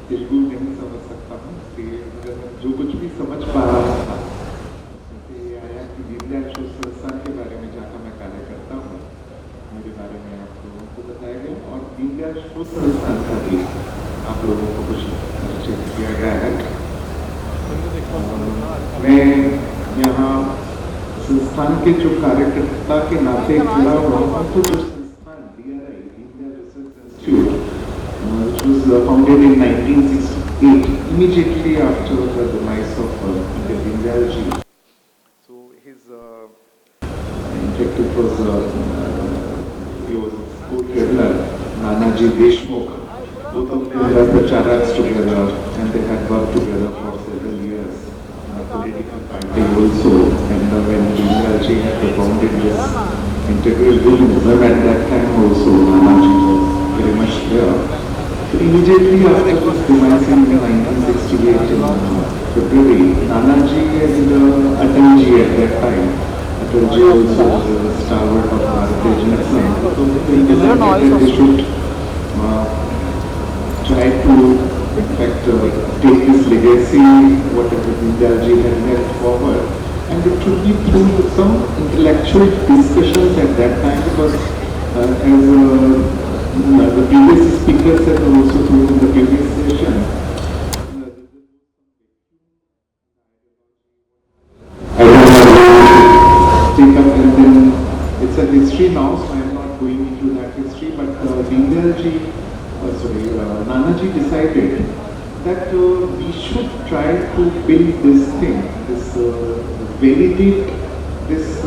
तेलुगु नहीं समझ सकता हूँ, इसलिए मगर मैं जो कुछ भी समझ पा रहा था उसमें से ये आया कि दीनदयाल शोध संस्थान के बारे में जहाँ मैं कार्य करता हूँ मेरे बारे में आप लोगों को बताया गया और दीनदयाल शोध संस्थान का भी आप लोगों को कुछ परिचय किया गया है। मैं यहाँ संस्थान के जो कार्यकर्ता के नाते खड़ा हुआ हूँ तो जो संस्थान DRI Deendayal research institute which was founded in 1968 immediately after the demise of Pandit Dindayal ji. So his in fact it was he was a school traveler Nanaji Deshmukh. Both of them were pracharaks together and they had worked together for several years in a political party also. And when Dindayal ji had founded this integral Hinduism at that time also Nanaji was very much there. So immediately after his demise in 1968 in February, Nanaji and Atalji at that time, Atalji also was a stalwart of Bharatiya Janata Party, so they decided that they should try to in fact take this legacy, whatever Dindayal ji had left forward, and it should be through some intellectual discussions at that time because as the previous speaker said also through the previous session, I don't know take up and then it's a history now, so I am not going into that history, but Nanaji decided that we should try to build this thing, this validate this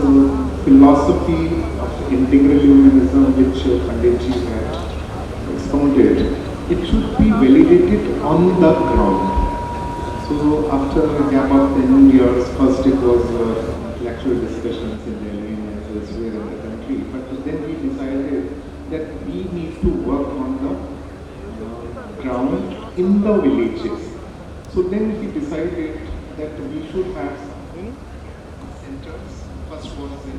philosophy of integral humanism which Panditji had expounded. It should be validated on the ground. So after a gap of 10 years, first it was intellectual discussions in Delhi and elsewhere in the country, but then we decided that we need to work on the ground in the villages. So then we decided that we should have centers. First was in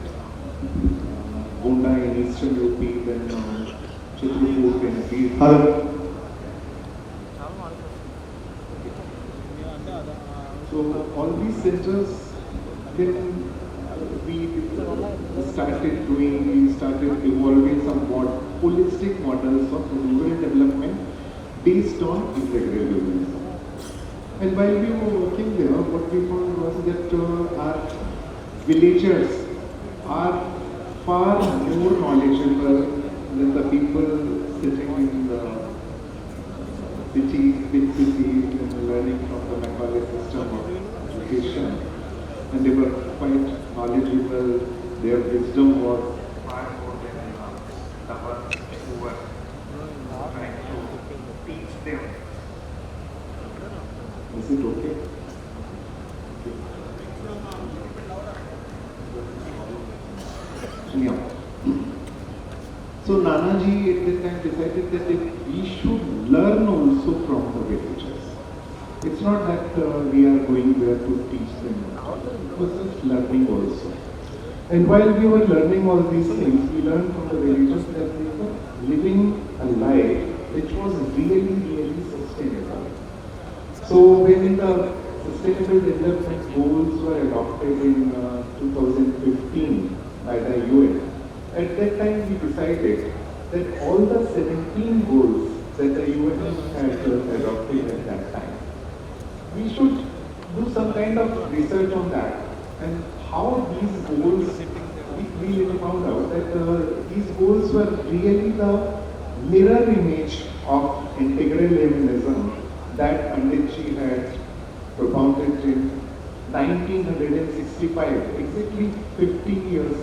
Gonda in eastern UP, then Chitrapur in Bihar. So all these centers, then we started evolving some holistic models of rural development based on integral humanism. And while we were working there, what we found was that our villagers are far more knowledgeable than the people sitting in the cities, big cities, and learning from the Macaulay system of education. And they were quite knowledgeable. Their wisdom was far more than the ones who were trying to teach them. Is it okay? So Nanaji at that time decided that we should learn also from the villagers. It's not that we are going there to teach them, it was just learning also. And while we were learning all these things, we learned from the villagers that they were living a life which was really sustainable. So when the Sustainable Development Goals were adopted in 2015 by the UN, at that time we decided that all the 17 goals that the UN had adopted at that time, we should do some kind of research on that and how these goals, we really found out that these goals were really the mirror image of integral humanism that Panditji had propounded in 1965, exactly 50 years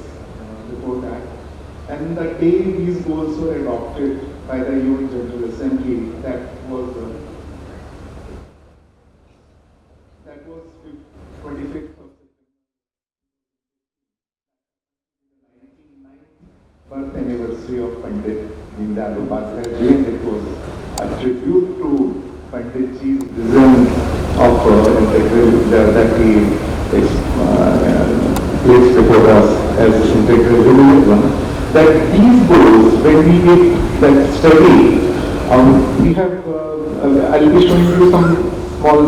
before that. And the day these goals were adopted by the UN General Assembly, that was 25th of September, 99th birth anniversary of Pandit Deendayal Upadhyay ji, and it was a tribute to Panditji's vision of integral that he placed before us as integral humanism. That these goals, when we did that study, we have I'll be showing you some small,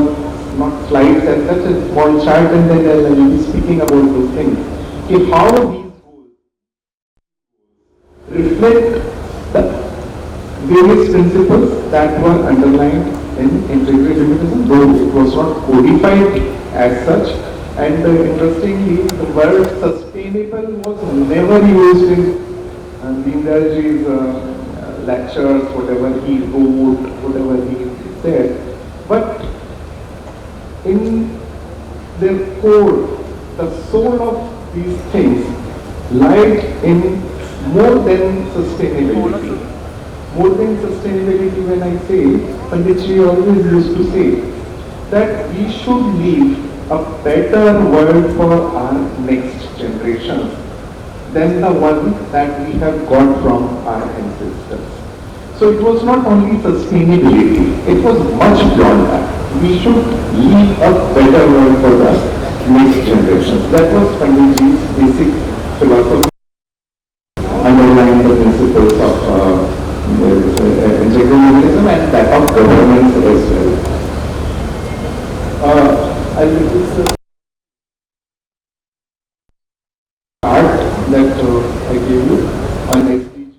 not slides as such, a small chart, and then I'll be speaking about those things. Okay, how these goals reflect the various principles that were underlined in integral humanism, though it was not codified as such. And interestingly, the word sustainable was never used in Deendayalji's lectures, whatever he wrote, whatever he said. But in their core, the soul of these things lied in more than sustainability. More than sustainability, when I say, Panditji always used to say that we should leave a better world for our next generations than the one that we have got from our ancestors. So it was not only sustainability, it was much beyond that. We should leave a better world for the next generations. That was Panditji's basic philosophy underlying the principles of integral humanism and that of governance as well. I'll use the chart that I gave you on SDG.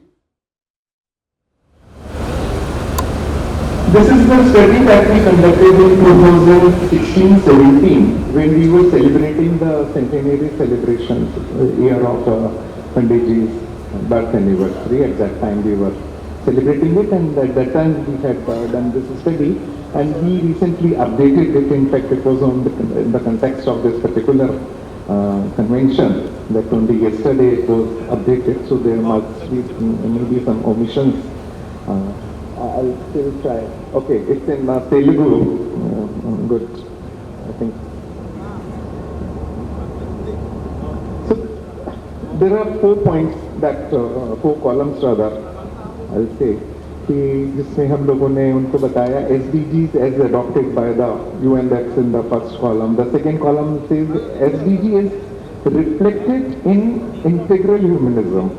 This is the study that we conducted in 2016-17 when we were celebrating the centenary celebrations year of Panditji's birth anniversary. At that time we were celebrating it, and at that time we had done this study, and we recently updated it. In fact, it was in the context of this particular convention that only yesterday it was updated, so there must be maybe some omissions. I'll still try. Okay, it's in Telugu. Good, I think. So there are 4 points that 4 columns rather, I'll say, कि जिसमें हम लोगों ने उनको बताया SDGs as adopted by the UN, that's in the first column. The second column says SDG is reflected in integral humanism.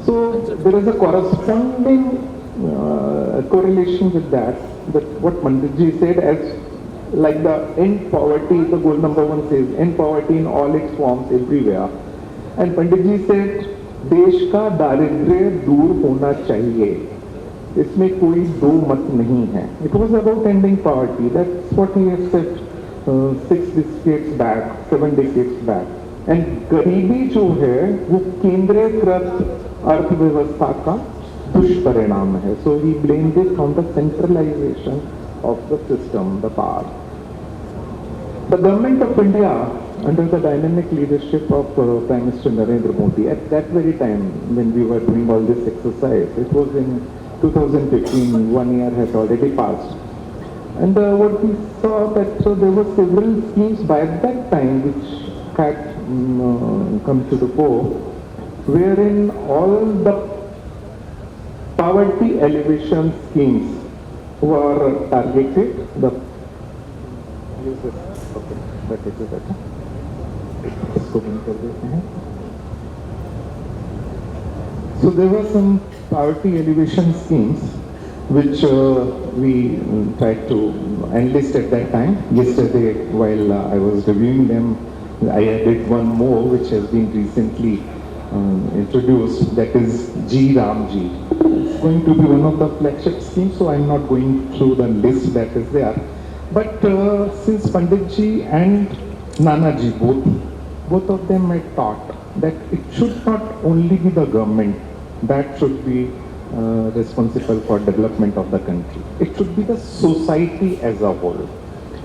So there is a corresponding correlation with that what Panditji said as like the end poverty, the goal number 1 says end poverty in all its forms everywhere. And Panditji said देश का दारिद्र्य दूर होना चाहिए, इसमें कोई दो मत नहीं है. It was about ending poverty. That's what he had said 6 decades back, 7 decades back. And गरीबी जो है वो केंद्रीकृत अर्थव्यवस्था का दुष्परिणाम है. So he blamed it on the centralization of the system, the power. The government of India, under the dynamic leadership of Prime Minister Narendra Modi, at that very time when we were doing all this exercise, it was in 2015, 1 year had already passed. And what we saw that there were several schemes by that time which had come to the fore, wherein all the poverty elevation schemes were targeted. So there were some poverty elevation schemes which we tried to enlist at that time. Yesterday, while I was reviewing them, I added one more which has been recently introduced, that is G Ram G. It's going to be one of the flagship schemes, so I'm not going through the list that is there. But since Panditji and Nanaji, both of them had thought that it should not only be the government that should be responsible for development of the country. It should be the society as a whole.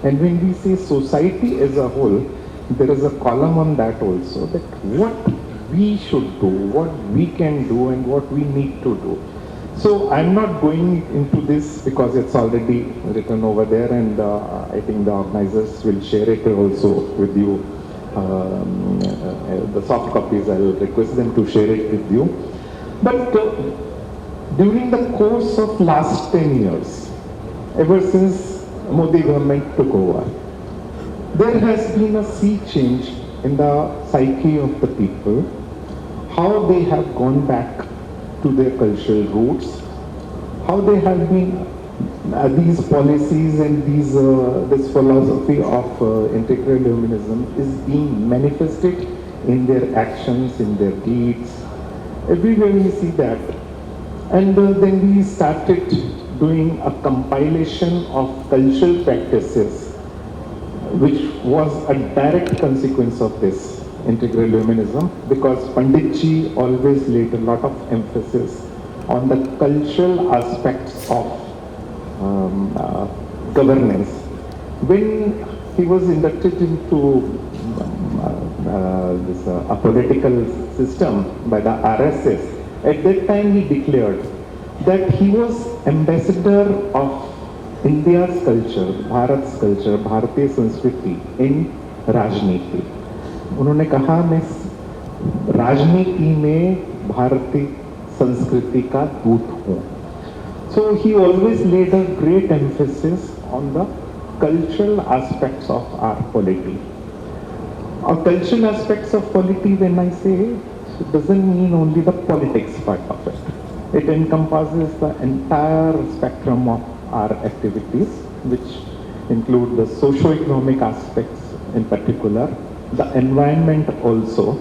And when we say society as a whole, there is a column on that also, that what we should do, what we can do, and what we need to do. So I'm not going into this because it's already written over there, and I think the organizers will share it also with you. The soft copies, I'll request them to share it with you. But during the course of last 10 years, ever since Modi government took over, there has been a sea change in the psyche of the people, how they have gone back to their cultural roots, how they have been these policies and this philosophy of integral humanism is being manifested in their actions, in their deeds. Everywhere we see that. And then we started doing a compilation of cultural practices, which was a direct consequence of this integral humanism, because Panditji always laid a lot of emphasis on the cultural aspects of governance. When he was inducted into a political system by the RSS, at that time he declared that he was ambassador of India's culture, Bharat's culture, Bharatiya Sanskriti in राजनीति. उन्होंने कहा मैं राजनीति में भारतीय संस्कृति का दूत हूँ. So he always laid a great emphasis on the cultural aspects of our polity. Our cultural aspects of polity, when I say, it doesn't mean only the politics part of it. It encompasses the entire spectrum of our activities, which include the socio-economic aspects in particular, the environment also.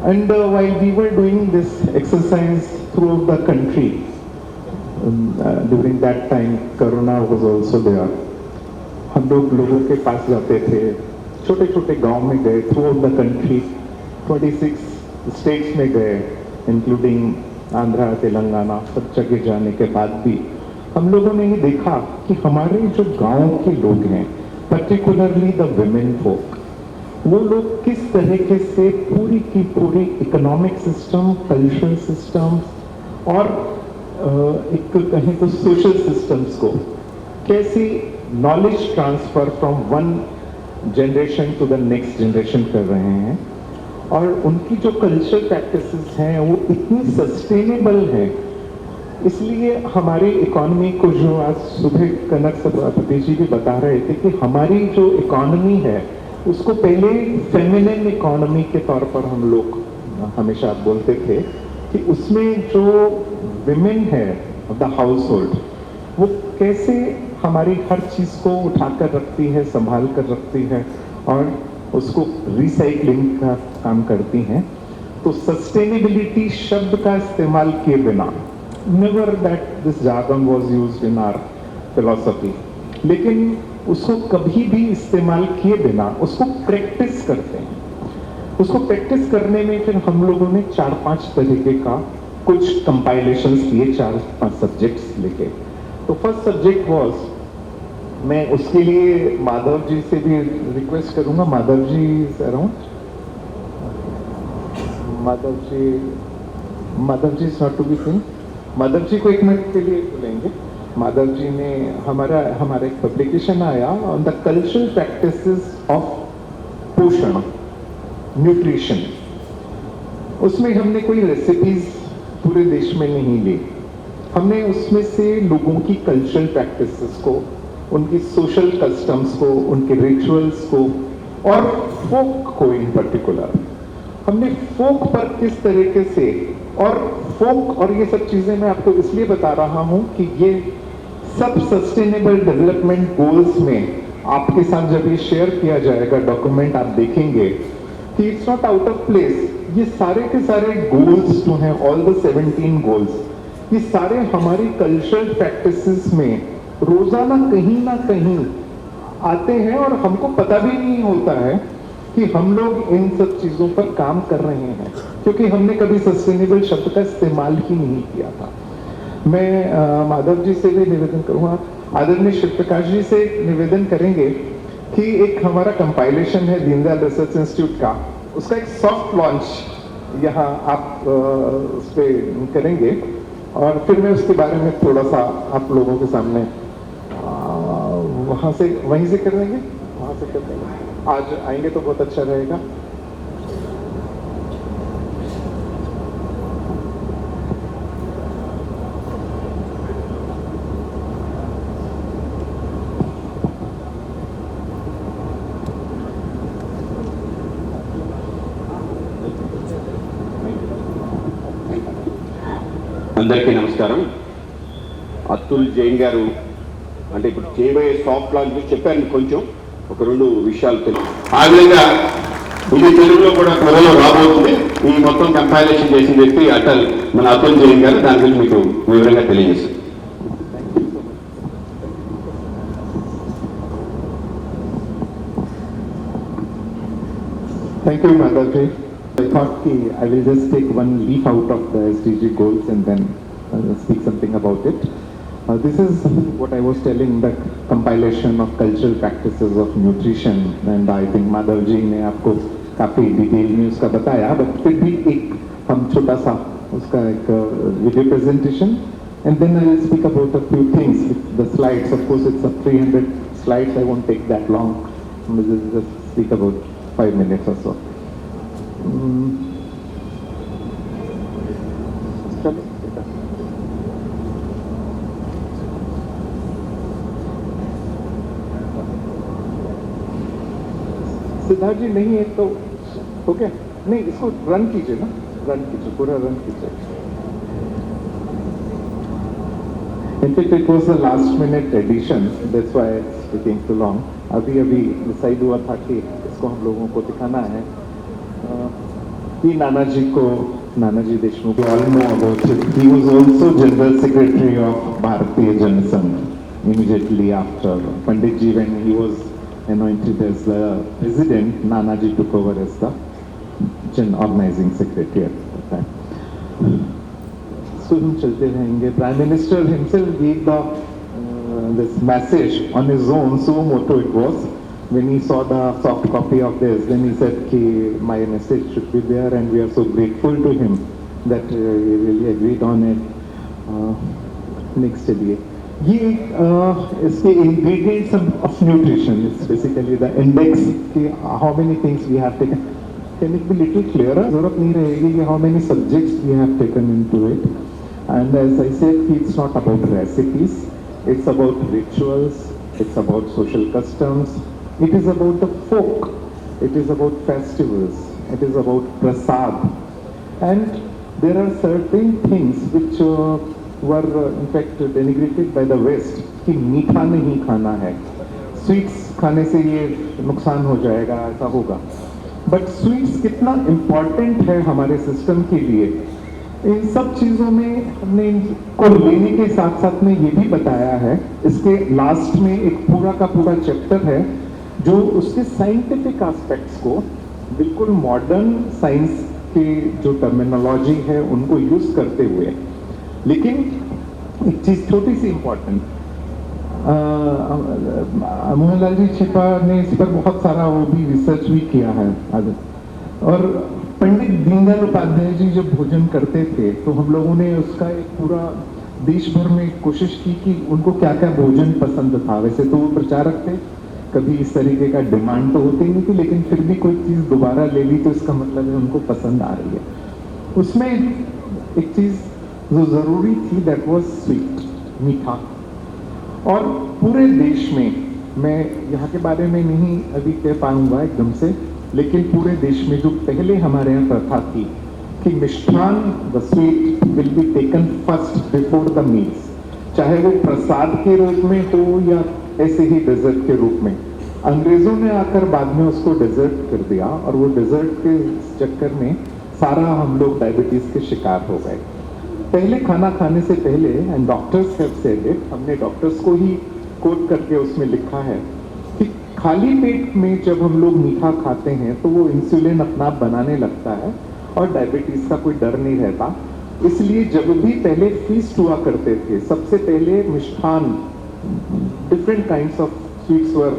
And while we were doing this exercise throughout the country, during that time Corona was also there. हम लोग लोगों के पास जाते थे, छोटे छोटे गांव में गए, through out the country 26 states में गए, इंक्लूडिंग आंध्रा, तेलंगाना, सब जगह जाने के बाद भी हम लोगों ने ये देखा कि हमारे जो गांव के लोग हैं, पर्टिकुलरली द विमेन फोक, वो लोग किस तरीके से पूरी की पूरी इकोनॉमिक सिस्टम, कल्चरल सिस्टम और एक कहें तो सोशल सिस्टम्स को कैसे knowledge transfer from one generation to the next generation कर रहे हैं, और उनकी जो कल्चरल प्रैक्टिसेस हैं वो इतनी सस्टेनेबल हैं. इसलिए हमारी इकोनॉमी को, जो आज सुबह कनक सभापति जी भी बता रहे थे कि हमारी जो इकोनॉमी है उसको पहले फेमिनिन इकोनॉमी के तौर पर हम लोग हमेशा बोलते थे कि उसमें जो विमेन है द हाउस होल्ड, वो कैसे हमारी हर चीज़ को उठाकर रखती है, संभाल कर रखती है और उसको रिसाइकलिंग का काम करती हैं. तो सस्टेनेबिलिटी शब्द का इस्तेमाल किए बिना, never that this jargon was used in our philosophy, लेकिन उसको कभी भी इस्तेमाल किए बिना उसको प्रैक्टिस करते हैं. उसको प्रैक्टिस करने में फिर हम लोगों ने 4-5 तरीके का कुछ कंपाइलेशंस किए, 4-5 सब्जेक्ट्स लेके. तो फर्स्ट सब्जेक्ट वाज, मैं उसके लिए माधव जी से भी रिक्वेस्ट करूंगा, Madhav ji around, Madhav ji not to be seen, Madhav ji को 1 मिनट के लिए बुलाएंगे. माधव जी ने हमारा एक पब्लिकेशन आया on the cultural practices of पोषण, न्यूट्रिशन. उसमें हमने कोई रेसिपीज पूरे देश में नहीं ली, हमने उसमें से लोगों की कल्चरल प्रैक्टिसेस को, उनकी सोशल कस्टम्स को, उनके रिचुअल्स को और फोक को इन पर्टिकुलर, हमने फोक पर किस तरीके से, और फोक और ये सब चीज़ें मैं आपको इसलिए बता रहा हूँ कि ये सब सस्टेनेबल डेवलपमेंट गोल्स में आपके साथ जब ये शेयर किया जाएगा डॉक्यूमेंट, आप देखेंगे कि it's not out of place. ये सारे के सारे गोल्स जो हैं, ऑल द 17 गोल्स, ये सारे हमारी कल्चरल प्रैक्टिसेस में रोजाना कहीं ना कहीं आते हैं और हमको पता भी नहीं होता है कि हम लोग इन सब चीज़ों पर काम कर रहे हैं, क्योंकि हमने कभी सस्टेनेबल शब्द का इस्तेमाल ही नहीं किया था. मैं माधव जी से भी निवेदन करूँगा, आदरणीय शिव प्रकाश जी से निवेदन करेंगे कि एक हमारा कंपाइलेशन है दीनदयाल रिसर्च इंस्टीट्यूट का, उसका एक सॉफ्ट लॉन्च यहाँ आप उस पर करेंगे, और फिर मैं उसके बारे में थोड़ा सा आप लोगों के सामने वहीं से कर देंगे, वहाँ से कर देंगे. आज आएंगे तो बहुत अच्छा रहेगा. అందరికీ నమస్కారం. అతుల్ జైన్ గారు అంటే ఇప్పుడు చేయబోయే సాఫ్ట్ లాంచ్ చెప్పాను, కొంచెం ఒక 2 విషయాలు తెలుసు. ఆ విధంగా ఇది తెలుగులో కూడా త్వరలో రాబోతుంది. ఈ మొత్తం కంపైలేషన్ చేసిన వ్యక్తి మన అతుల్ జైన్ గారు. దాని గురించి మీకు వివరంగా తెలియజేస్తారు. Thank you, Madhavi. I thought I will just take one leaf out of the SDG goals and then speak something about it. This is what I was telling, the compilation of cultural practices of nutrition, and I think Madhavji ने आपको काफी detail में उसका बताया, but फिर भी एक हम छोटा सा उसका एक video presentation, and then I will speak about a few things. The slides, of course, it's a 300 slides. I won't take that long. I will just speak about 5 minutes or so. Siddharth जी नहीं है तो okay, नहीं इसको run कीजिए ना, run कीजिए, पूरा run कीजिए. In fact, it was a last minute addition, that's why it's taking too long. अभी डिसाइड हुआ था कि इसको हम लोगों को दिखाना है. कि Nanaji Deshmukh, we all know about it. He was also General Secretary of Bharatiya Jana Sangh immediately after Pandit ji, when he was anointed as the president. Nanaji took over as the organizing secretary at the time. So हम चलते रहेंगे. Prime Minister himself gave this message on his own, so motto it was. When he saw the soft copy of this, then he said कि my message should be there, and we are so grateful to him that he really agreed on it. Next चलिए. ये इसके ingredients of nutrition. It's basically the index कि how many things we have taken. Can it be little clearer? जरूरत नहीं रहेगी कि how many subjects we have taken into it. And as I said, it's not about recipes. It's about rituals. It's about social customs. It is about the folk. It is about festivals. It is about prasad. And there are certain things which were in fact denigrated by the West कि मीठा नहीं खाना है, sweets खाने से ये नुकसान हो जाएगा, ऐसा होगा. बट स्वीट्स कितना इम्पॉर्टेंट है हमारे सिस्टम के लिए, इन सब चीज़ों में हमने इनको लेने के साथ साथ में ये भी बताया है. इसके लास्ट में एक पूरा का पूरा चैप्टर है जो उसके साइंटिफिक एस्पेक्ट्स को बिल्कुल मॉडर्न साइंस के जो टर्मिनोलॉजी है उनको यूज करते हुए. लेकिन एक चीज़ छोटी सी इम्पोर्टेंट, मोहनलाल जी छिपा ने इस पर बहुत सारा वो भी रिसर्च भी किया है. और पंडित दीनदयाल उपाध्याय जी जब भोजन करते थे तो हम लोगों ने उसका एक पूरा देश भर में कोशिश की कि उनको क्या क्या भोजन पसंद था. वैसे तो वो प्रचारक थे, कभी इस तरीके का डिमांड तो होती नहीं थी, लेकिन फिर भी कोई चीज़ दोबारा ले ली तो इसका मतलब है उनको पसंद आ रही है. उसमें एक चीज़ जो ज़रूरी थी, दैट वाज स्वीट, मीठा. और पूरे देश में, मैं यहाँ के बारे में नहीं अभी कह पाऊँगा एकदम से, लेकिन पूरे देश में जो पहले हमारे यहाँ प्रथा थी कि मिष्ठान, the sweet will be taken first before the meals, चाहे वो प्रसाद के रूप में हो या ऐसे ही डेजर्ट के रूप में. अंग्रेजों ने आकर बाद में उसको डेजर्ट कर दिया, और वो डेजर्ट के चक्कर में सारा हम लोग डायबिटीज के शिकार हो गए. पहले खाना खाने से पहले, and doctors have said it, हमने डॉक्टर्स को ही कोट करके उसमें लिखा है कि खाली पेट में जब हम लोग मीठा खाते हैं तो वो इंसुलिन अपना आप बनाने लगता है और डायबिटीज का कोई डर नहीं रहता. इसलिए जब भी पहले फीस्ट हुआ करते थे, सबसे पहले मिष्ठान, different kinds of sweets were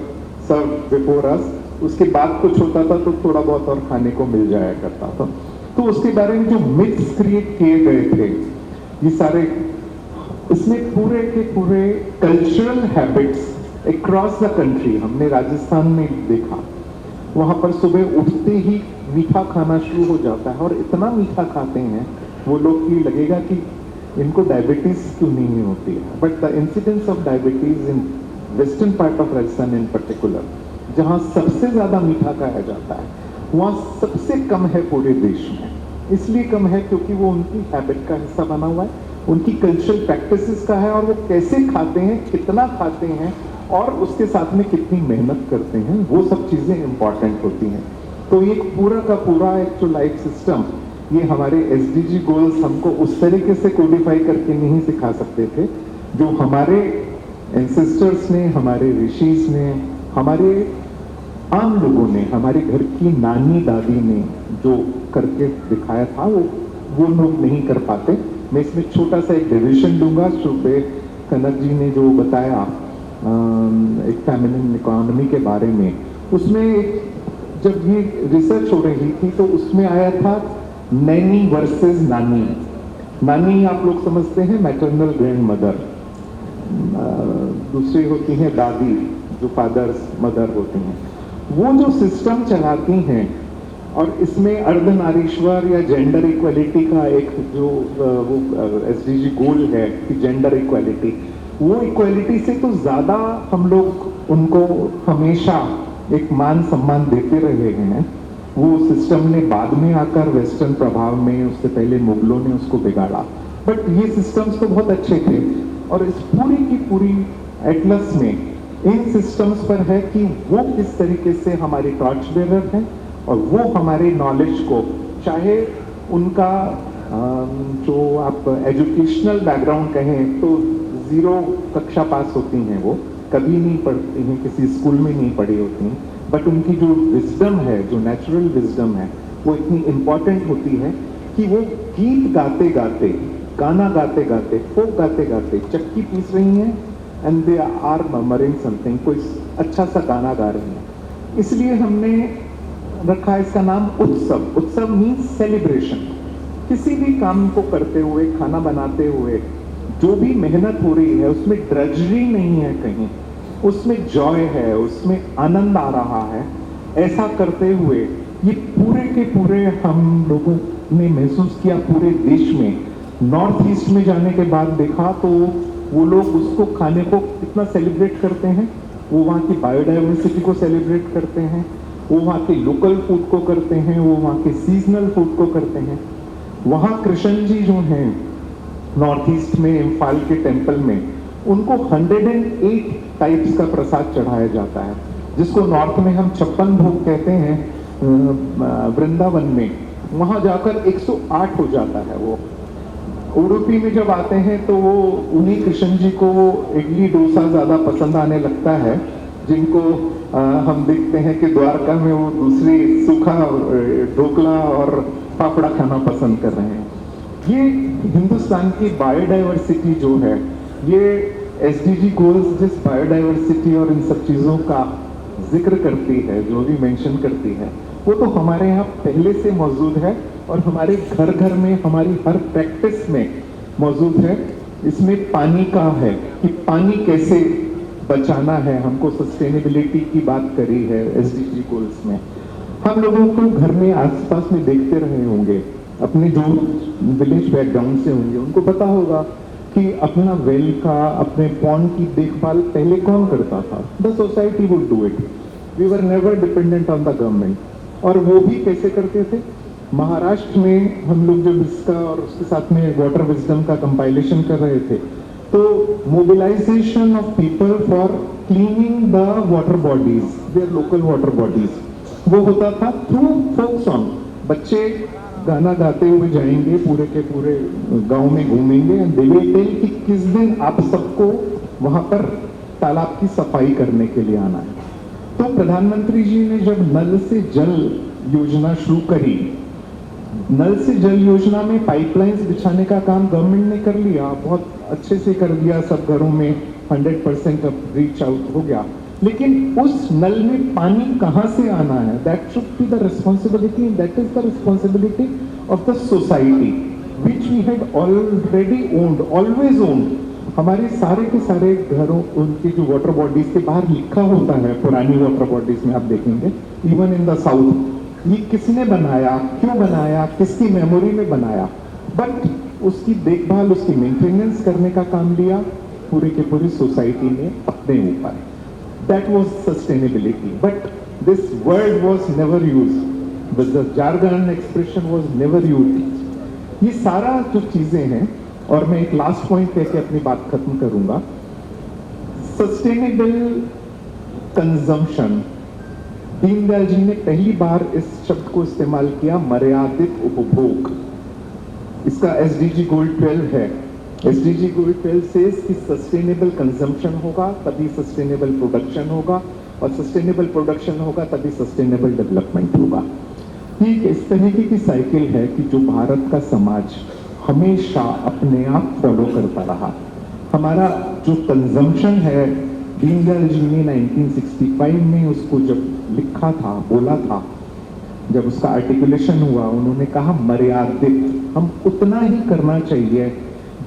serve before us. उसके बाद कुछ होता था तो थोड़ा बहुत और खाने को मिल जाया करता था. तो उसके बारे में जो मिथ्स क्रिएट किए गए थे, ये सारे, इसमें पूरे के पूरे cultural habits across the country हमने राजस्थान में देखा. वहाँ पर सुबह उठते ही मीठा खाना शुरू हो जाता है, और इतना मीठा खाते हैं वो लोग कि लगेगा कि इनको डायबिटीज क्यों नहीं होती है. But the incidence of diabetes in western part of Rajasthan in particular, जहाँ सबसे ज़्यादा मीठा खाया जाता है, वहाँ सबसे कम है पूरे देश में. इसलिए कम है क्योंकि वो उनकी हैबिट का हिस्सा बना हुआ है. उनकी कल्चरल प्रैक्टिसेस का है, और वो कैसे खाते हैं, कितना खाते हैं, और उसके साथ में कितनी मेहनत करते हैं, वो सब चीज़ें इम्पॉर्टेंट होती हैं। तो ये पूरा का पूरा एक जो लाइफ सिस्टम, ये हमारे SDG गोल्स हमको उस तरीके से कोडिफाई करके नहीं सिखा सकते थे जो हमारे एंसेस्टर्स ने, हमारे ऋषिज ने, हमारे आम लोगों ने, हमारे घर की नानी दादी ने जो करके दिखाया था, वो लोग नहीं कर पाते। मैं इसमें छोटा सा एक डिविजन दूंगा। सुबह कनक जी ने जो बताया एक फेमिनिन इकोनॉमी के बारे में, उसमें जब ये रिसर्च हो रही थी तो उसमें आया था नैनी वर्सेस नानी। नानी आप लोग समझते हैं मैटरनल ग्रैंड मदर, दूसरी होती हैं दादी जो फादर्स मदर होती हैं। वो जो सिस्टम चलाती हैं, और इसमें अर्धनारीश्वर या जेंडर इक्वलिटी का एक जो वो SDG गोल है कि जेंडर इक्वलिटी, वो इक्वलिटी से तो ज़्यादा हम लोग उनको हमेशा एक मान सम्मान देते रहे हैं। वो सिस्टम ने बाद में आकर वेस्टर्न प्रभाव में, उससे पहले मुगलों ने उसको बिगाड़ा, बट ये सिस्टम्स तो बहुत अच्छे थे। और इस पूरी की पूरी एटलस में इन सिस्टम्स पर है कि वो किस तरीके से हमारी टॉर्च बेरर हैं, और वो हमारे नॉलेज को, चाहे उनका जो आप एजुकेशनल बैकग्राउंड कहें तो 0 कक्षा पास होती हैं, वो कभी नहीं पढ़ती हैं, किसी स्कूल में नहीं पढ़ी होती हैं, बट उनकी जो विजडम है, जो नेचुरल विजडम है, वो इतनी इम्पॉर्टेंट होती है कि वो गीत गाते गाते, गाना गाते गाते, फोक गाते गाते चक्की पीस रही हैं and they are murmuring something, कोई अच्छा सा गाना गा रही हैं। इसलिए हमने रखा है इसका नाम उत्सव। उत्सव मीन्स सेलिब्रेशन। किसी भी काम को करते हुए, खाना बनाते हुए जो भी मेहनत हो रही है उसमें ड्रजरी नहीं है कहीं, उसमें जॉय है, उसमें आनंद आ रहा है। ऐसा करते हुए ये पूरे के पूरे हम लोगों ने महसूस किया पूरे देश में। नॉर्थ ईस्ट में जाने के बाद देखा तो वो लोग उसको खाने को कितना सेलिब्रेट करते हैं। वो वहाँ की बायोडाइवर्सिटी को सेलिब्रेट करते हैं, वो वहाँ के लोकल फूड को करते हैं, वो वहाँ के सीजनल फूड को करते हैं। वहाँ कृष्ण जी जो हैं नॉर्थ ईस्ट में, इम्फाल के टेम्पल में, उनको 108 टाइप्स का प्रसाद चढ़ाया जाता है, जिसको नॉर्थ में हम 56 भोग कहते हैं। वृंदावन में वहाँ जाकर 108 हो जाता है। वो उडुपी में जब आते हैं तो वो उन्हीं कृष्ण जी को इडली डोसा ज़्यादा पसंद आने लगता है, जिनको हम देखते हैं कि द्वारका में वो दूसरी सूखा ढोकला और पापड़ा खाना पसंद कर रहे हैं। ये हिंदुस्तान की बायोडाइवर्सिटी जो है, ये SDG गोल्स जिस बायोडाइवर्सिटी और इन सब चीज़ों का जिक्र करती है, जो भी मेंशन करती है, वो तो हमारे यहाँ पहले से मौजूद है और हमारे घर घर में, हमारी हर प्रैक्टिस में मौजूद है। इसमें पानी का है कि पानी कैसे बचाना है, हमको सस्टेनेबिलिटी की बात करी है SDG गोल्स में। हम लोगों को घर में आसपास में देखते रहे होंगे, अपने जो विलेज बैकग्राउंड से होंगे, उनको पता होगा कि अपना वेल का, अपने पॉन्ड की देखभाल पहले कौन करता था? The society would do it. We were never dependent on the government. और वो भी कैसे करते थे? महाराष्ट्र में हम लोग जब इसका और उसके साथ में वाटर विजडम का कंपाइलेशन कर रहे थे, तो mobilization of people for cleaning the water bodies, their local water bodies, वो होता था थ्रू फोक सॉन्ग। बच्चे गाना गाते हुए जाएंगे, पूरे के पूरे गांव में घूमेंगे एंड दे विल टेल कि किस दिन आप सबको वहां पर तालाब की सफाई करने के लिए आना है। तो प्रधानमंत्री जी ने जब नल से जल योजना शुरू करी, नल से जल योजना में पाइपलाइंस बिछाने का काम गवर्नमेंट ने कर लिया, बहुत अच्छे से कर दिया, सब घरों में 100% अब रीच आउट हो गया। लेकिन उस नल में पानी कहाँ से आना है, that should be the responsibility, that is the responsibility of the society which we had already owned, always owned. हमारे सारे के सारे घरों, उनके जो वाटर बॉडीज के बाहर लिखा होता है, पुरानी वाटर बॉडीज में आप देखेंगे, इवन इन द साउथ, ये किसने बनाया, क्यों बनाया, किसकी मेमोरी में बनाया, बट उसकी देखभाल, उसकी मेंटेनेंस करने का काम लिया पूरे के पूरी सोसाइटी ने अपने ऊपर। That was sustainability, but this word was never used, but the jargon expression was never used. ये सारा जो चीजें हैं और मैं एक लास्ट पॉइंट कह के अपनी बात खत्म करूंगा। सस्टेनेबल कंजम्पशन, दीनदयाल जी ने पहली बार इस शब्द को इस्तेमाल किया, मर्यादित उपभोग। इसका एसडीजी गोल 12 है। एसडीजी गोल 12 से कि सस्टेनेबल कंजम्पशन होगा तभी सस्टेनेबल प्रोडक्शन होगा, और सस्टेनेबल प्रोडक्शन होगा तभी सस्टेनेबल डेवलपमेंट होगा। ये इस तरीके की साइकिल है कि जो भारत का समाज हमेशा अपने आप फॉलो करता रहा। हमारा जो कंजम्पशन है, दीनदयाल जी ने 1965 में उसको जब लिखा था, बोला था, जब उसका आर्टिकुलेशन हुआ, उन्होंने कहा मर्यादित, हम उतना ही करना चाहिए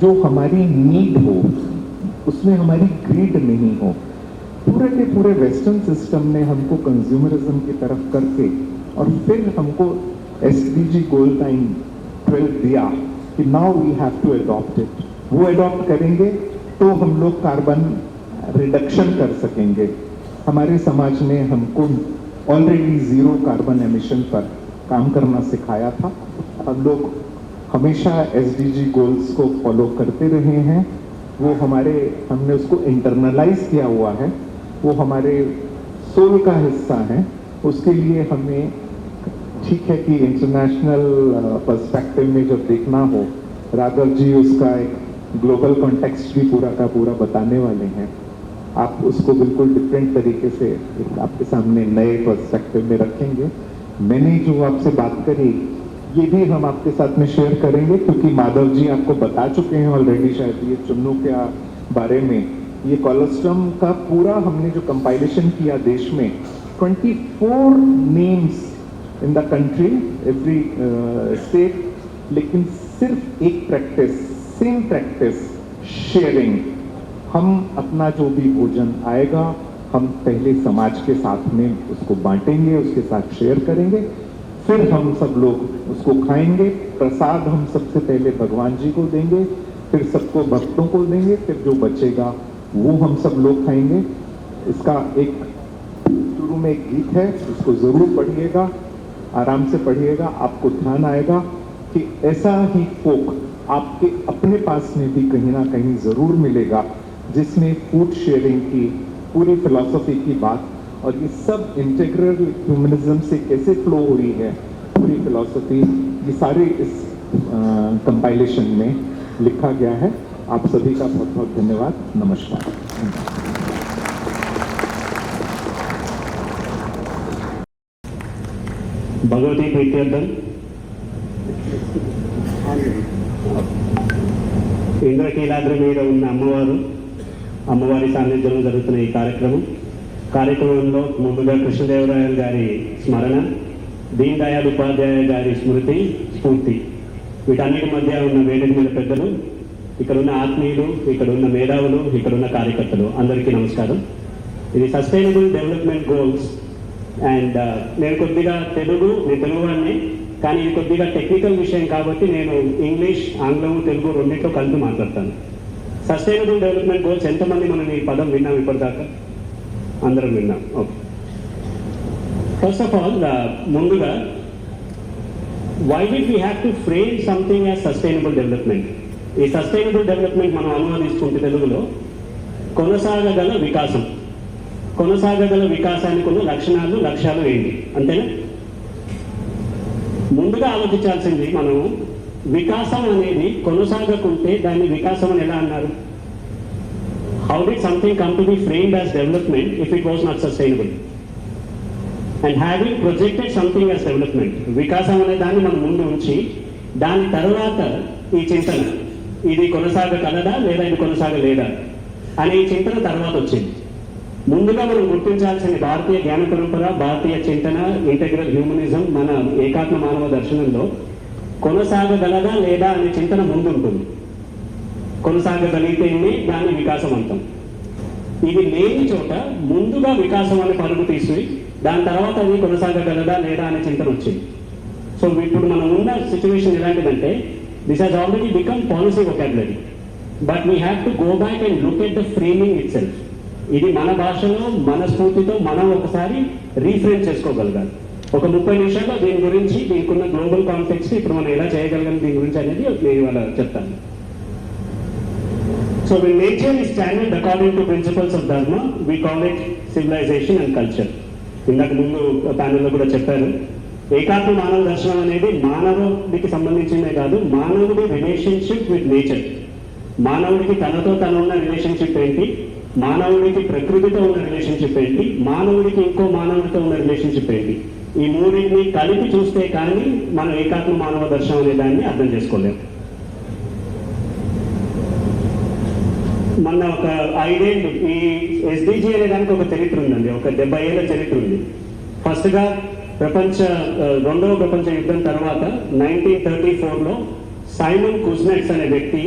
जो हमारी नीड हो, उसमें हमारी ग्रीड नहीं हो। पूरे के पूरे वेस्टर्न सिस्टम ने हमको कंज्यूमरिज्म की तरफ करके और फिर हमको एसडीजी गोल 12 दिया कि now we have to adopt it. वो अडॉप्ट करेंगे तो हम लोग कार्बन रिडक्शन कर सकेंगे। हमारे समाज ने हमको ऑलरेडी जीरो कार्बन एमिशन पर काम करना सिखाया था। हम लोग हमेशा एसडीजी गोल्स को फॉलो करते रहे हैं। वो हमने उसको इंटरनलाइज किया हुआ है, वो हमारे सोल का हिस्सा है। उसके लिए हमें, ठीक है कि इंटरनेशनल पर्सपेक्टिव में जब देखना हो, राघव जी उसका एक ग्लोबल कॉन्टेक्स्ट भी पूरा का पूरा बताने वाले हैं। आप उसको बिल्कुल डिफरेंट तरीके से आपके सामने नए पर्सपेक्टिव में रखेंगे। मैंने जो आपसे बात करी ये भी हम आपके साथ में शेयर करेंगे, क्योंकि माधव जी आपको बता चुके हैं ऑलरेडी शायद ये चुन्नू के बारे में। ये कोलोस्ट्रम का पूरा हमने जो कंपाइलेशन किया देश में, 24 names in the country, every state, लेकिन सिर्फ एक प्रैक्टिस, सेम प्रैक्टिस, शेयरिंग। हम अपना जो भी भोजन आएगा हम पहले समाज के साथ में उसको बांटेंगे, उसके साथ शेयर करेंगे, फिर हम सब लोग उसको खाएंगे। प्रसाद हम सबसे पहले भगवान जी को देंगे, फिर सबको भक्तों को देंगे, फिर जो बचेगा वो हम सब लोग खाएंगे। इसका एक शुरू में एक गीत है, उसको जरूर पढ़िएगा, आराम से पढ़िएगा, आपको ध्यान आएगा कि ऐसा ही फोक आपके अपने पास में भी कहीं ना कहीं जरूर मिलेगा, जिसमें फूड शेयरिंग की पूरी फिलॉसफी की बात और ये सब इंटीग्रल ह्यूमनिज्म से कैसे फ्लो हुई है पूरी फिलॉसफी, ये सारे इस कंपाइलेशन में लिखा गया है। आप सभी का बहुत बहुत धन्यवाद। नमस्कार। భగవతి ప్రీత్యర్థం ఇంద్రకీలాద్రి మీద ఉన్న అమ్మవారి సాన్నిధ్యంలో జరుగుతున్న ఈ కార్యక్రమంలో ముందుగా కృష్ణదేవరాయలు గారి స్మరణ, దీన్ దయాళ్ ఉపాధ్యాయ గారి స్ఫూర్తి, వీటన్నిటి మధ్య ఉన్న వేదిక మీద పెద్దలు, ఇక్కడ ఉన్న ఆత్మీయులు, ఇక్కడ ఉన్న మేధావులు, ఇక్కడ ఉన్న కార్యకర్తలు, అందరికీ నమస్కారం. ఇది సస్టైనబుల్ డెవలప్మెంట్ గోల్స్ అండ్ నేను కొద్దిగా తెలుగువాడిని, కానీ ఇది కొద్దిగా టెక్నికల్ విషయం కాబట్టి నేను ఇంగ్లీష్, ఆంగ్లం, తెలుగు రెండింటిలో కలిపి మాట్లాడతాను. సస్టైనబుల్ డెవలప్మెంట్ గోల్స్ ఎంతమంది మనం ఈ పదం విన్నాం ఇప్పటిదాకా? అందరం విన్నాం. ఓకే, ఫస్ట్ ఆఫ్ ఆల్ ముందుగా why did we have to frame something as sustainable development? ఈ సస్టైనబుల్ డెవలప్మెంట్ మనం అనువాదిస్తుంటే తెలుగులో కొనసాగగల వికాసం. కొనసాగగల వికాసానికి ఉన్న లక్ష్యాలు ఏంటి, అంతేనా? ముందుగా ఆలోచించాల్సింది మనం, వికాసం అనేది కొనసాగకుంటే దాన్ని వికాసం అని ఎలా అన్నారు? How did something come to be framed as development if it was not sustainable? And having projected something as development, వికాసం అనే దాన్ని మనం ముందు ఉంచి దాని తర్వాత ఈ చింతన, ఇది కొనసాగగలదా లేదా ఇది కొనసాగలేదా అనే ఈ చింతన తర్వాత వచ్చింది. ముందుగా మనం గుర్తించాల్సిన భారతీయ జ్ఞాన పరంపర, భారతీయ చింతన, ఇంటెగ్రల్ హ్యూమనిజం, మన ఏకాత్మ మానవ దర్శనంలో కొనసాగగలదా లేదా అనే చింతన ముందు ఉంటుంది. కొనసాగగలిగితేనే దాని వికాసం అంటాం. ఇది లేని చోట ముందుగా వికాసం అనే పరుగు తీసి దాని తర్వాత అది కొనసాగగలదా లేదా అనే చింతన వచ్చింది. సో ఇప్పుడు మనం ఉన్న సిచ్యువేషన్ ఎలాంటిదంటే, this has already become policy vocabulary, but we have to go back and look at the framing it self. ఇది మన భాషలో, మన స్ఫూర్తితో మనం ఒకసారి రీఫ్రేమ్ చేసుకోగలగాలి. ఒక 30 నిమిషాల్లో దీని గురించి, దీనికి ఉన్న గ్లోబల్ కాంటెక్స్ట్, ఇప్పుడు మనం ఎలా చేయగలగాలి దీని గురించి అనేది నేను ఇవాళ చెప్తాను. So when nature is channeled according to principles of Dharma, we call it civilization and culture. ఇందాక ముందు ప్యానెల్లో కూడా చెప్పారు, ఏకాత్మ మానవ దర్శనం అనేది మానవుడికి సంబంధించిందే కాదు, మానవుడి రిలేషన్షిప్ విత్ నేచర్. మానవుడికి తనతో తను ఉన్న రిలేషన్షిప్ ఏంటి, మానవుడికి ప్రకృతితో ఉన్న రిలేషన్షిప్ ఏంటి, మానవుడికి ఇంకో మానవుడితో ఉన్న రిలేషన్షిప్ ఏంటి, ఈ మూడింటిని కలిపి చూస్తే కానీ మనం ఏకాత్మ మానవ దర్శనం అనే దాన్ని అర్థం చేసుకోలేము. మొన్న ఒక 5 ఏళ్ళు ఈ ఎస్డిజి అనే దానికి ఒక చరిత్ర ఉందండి, ఒక 70 ఏళ్ళ చరిత్ర ఉంది. ఫస్ట్గా రెండవ ప్రపంచ యుద్ధం తర్వాత 1934లో సైమన్ కుజ్నెట్స్ అనే వ్యక్తి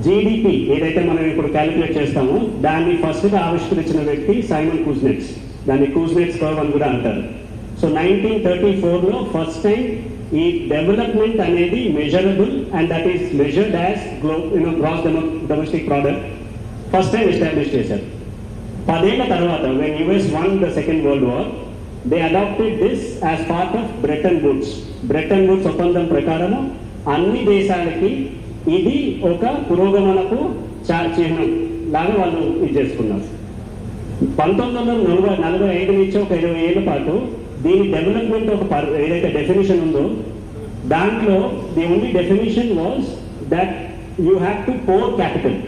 జీడిపి ఏదైతే మనం ఇప్పుడు క్యాలిక్యులేట్ చేస్తామో దాన్ని ఫస్ట్గా ఆవిష్కరించిన వ్యక్తి సైమన్ కుజ్నెట్స్. దాన్ని కుజ్నెట్స్ కర్వ్ అని కూడా అంటారు. సో 1934లో ఫస్ట్ టైం ఈ డెవలప్మెంట్ అనేది measurable and that is measured as gross domestic product first time establish చేశారు. 10 ఏళ్ల తర్వాత when US won the second world war, they adopted this as part of Bretton Woods. Bretton Woods ఒప్పందం ప్రకారము అన్ని దేశాలకి ఇది ఒక పురోగమనకు చిహ్నం లాగా వాళ్ళు ఇది చేసుకున్నారు. 1945 నుంచి ఒక 20 ఏళ్ల పాటు దీని డెవలప్మెంట్ ఒక ఏదైతే డెఫినేషన్ ఉందో దాంట్లో the only definition was that you have to pour capital.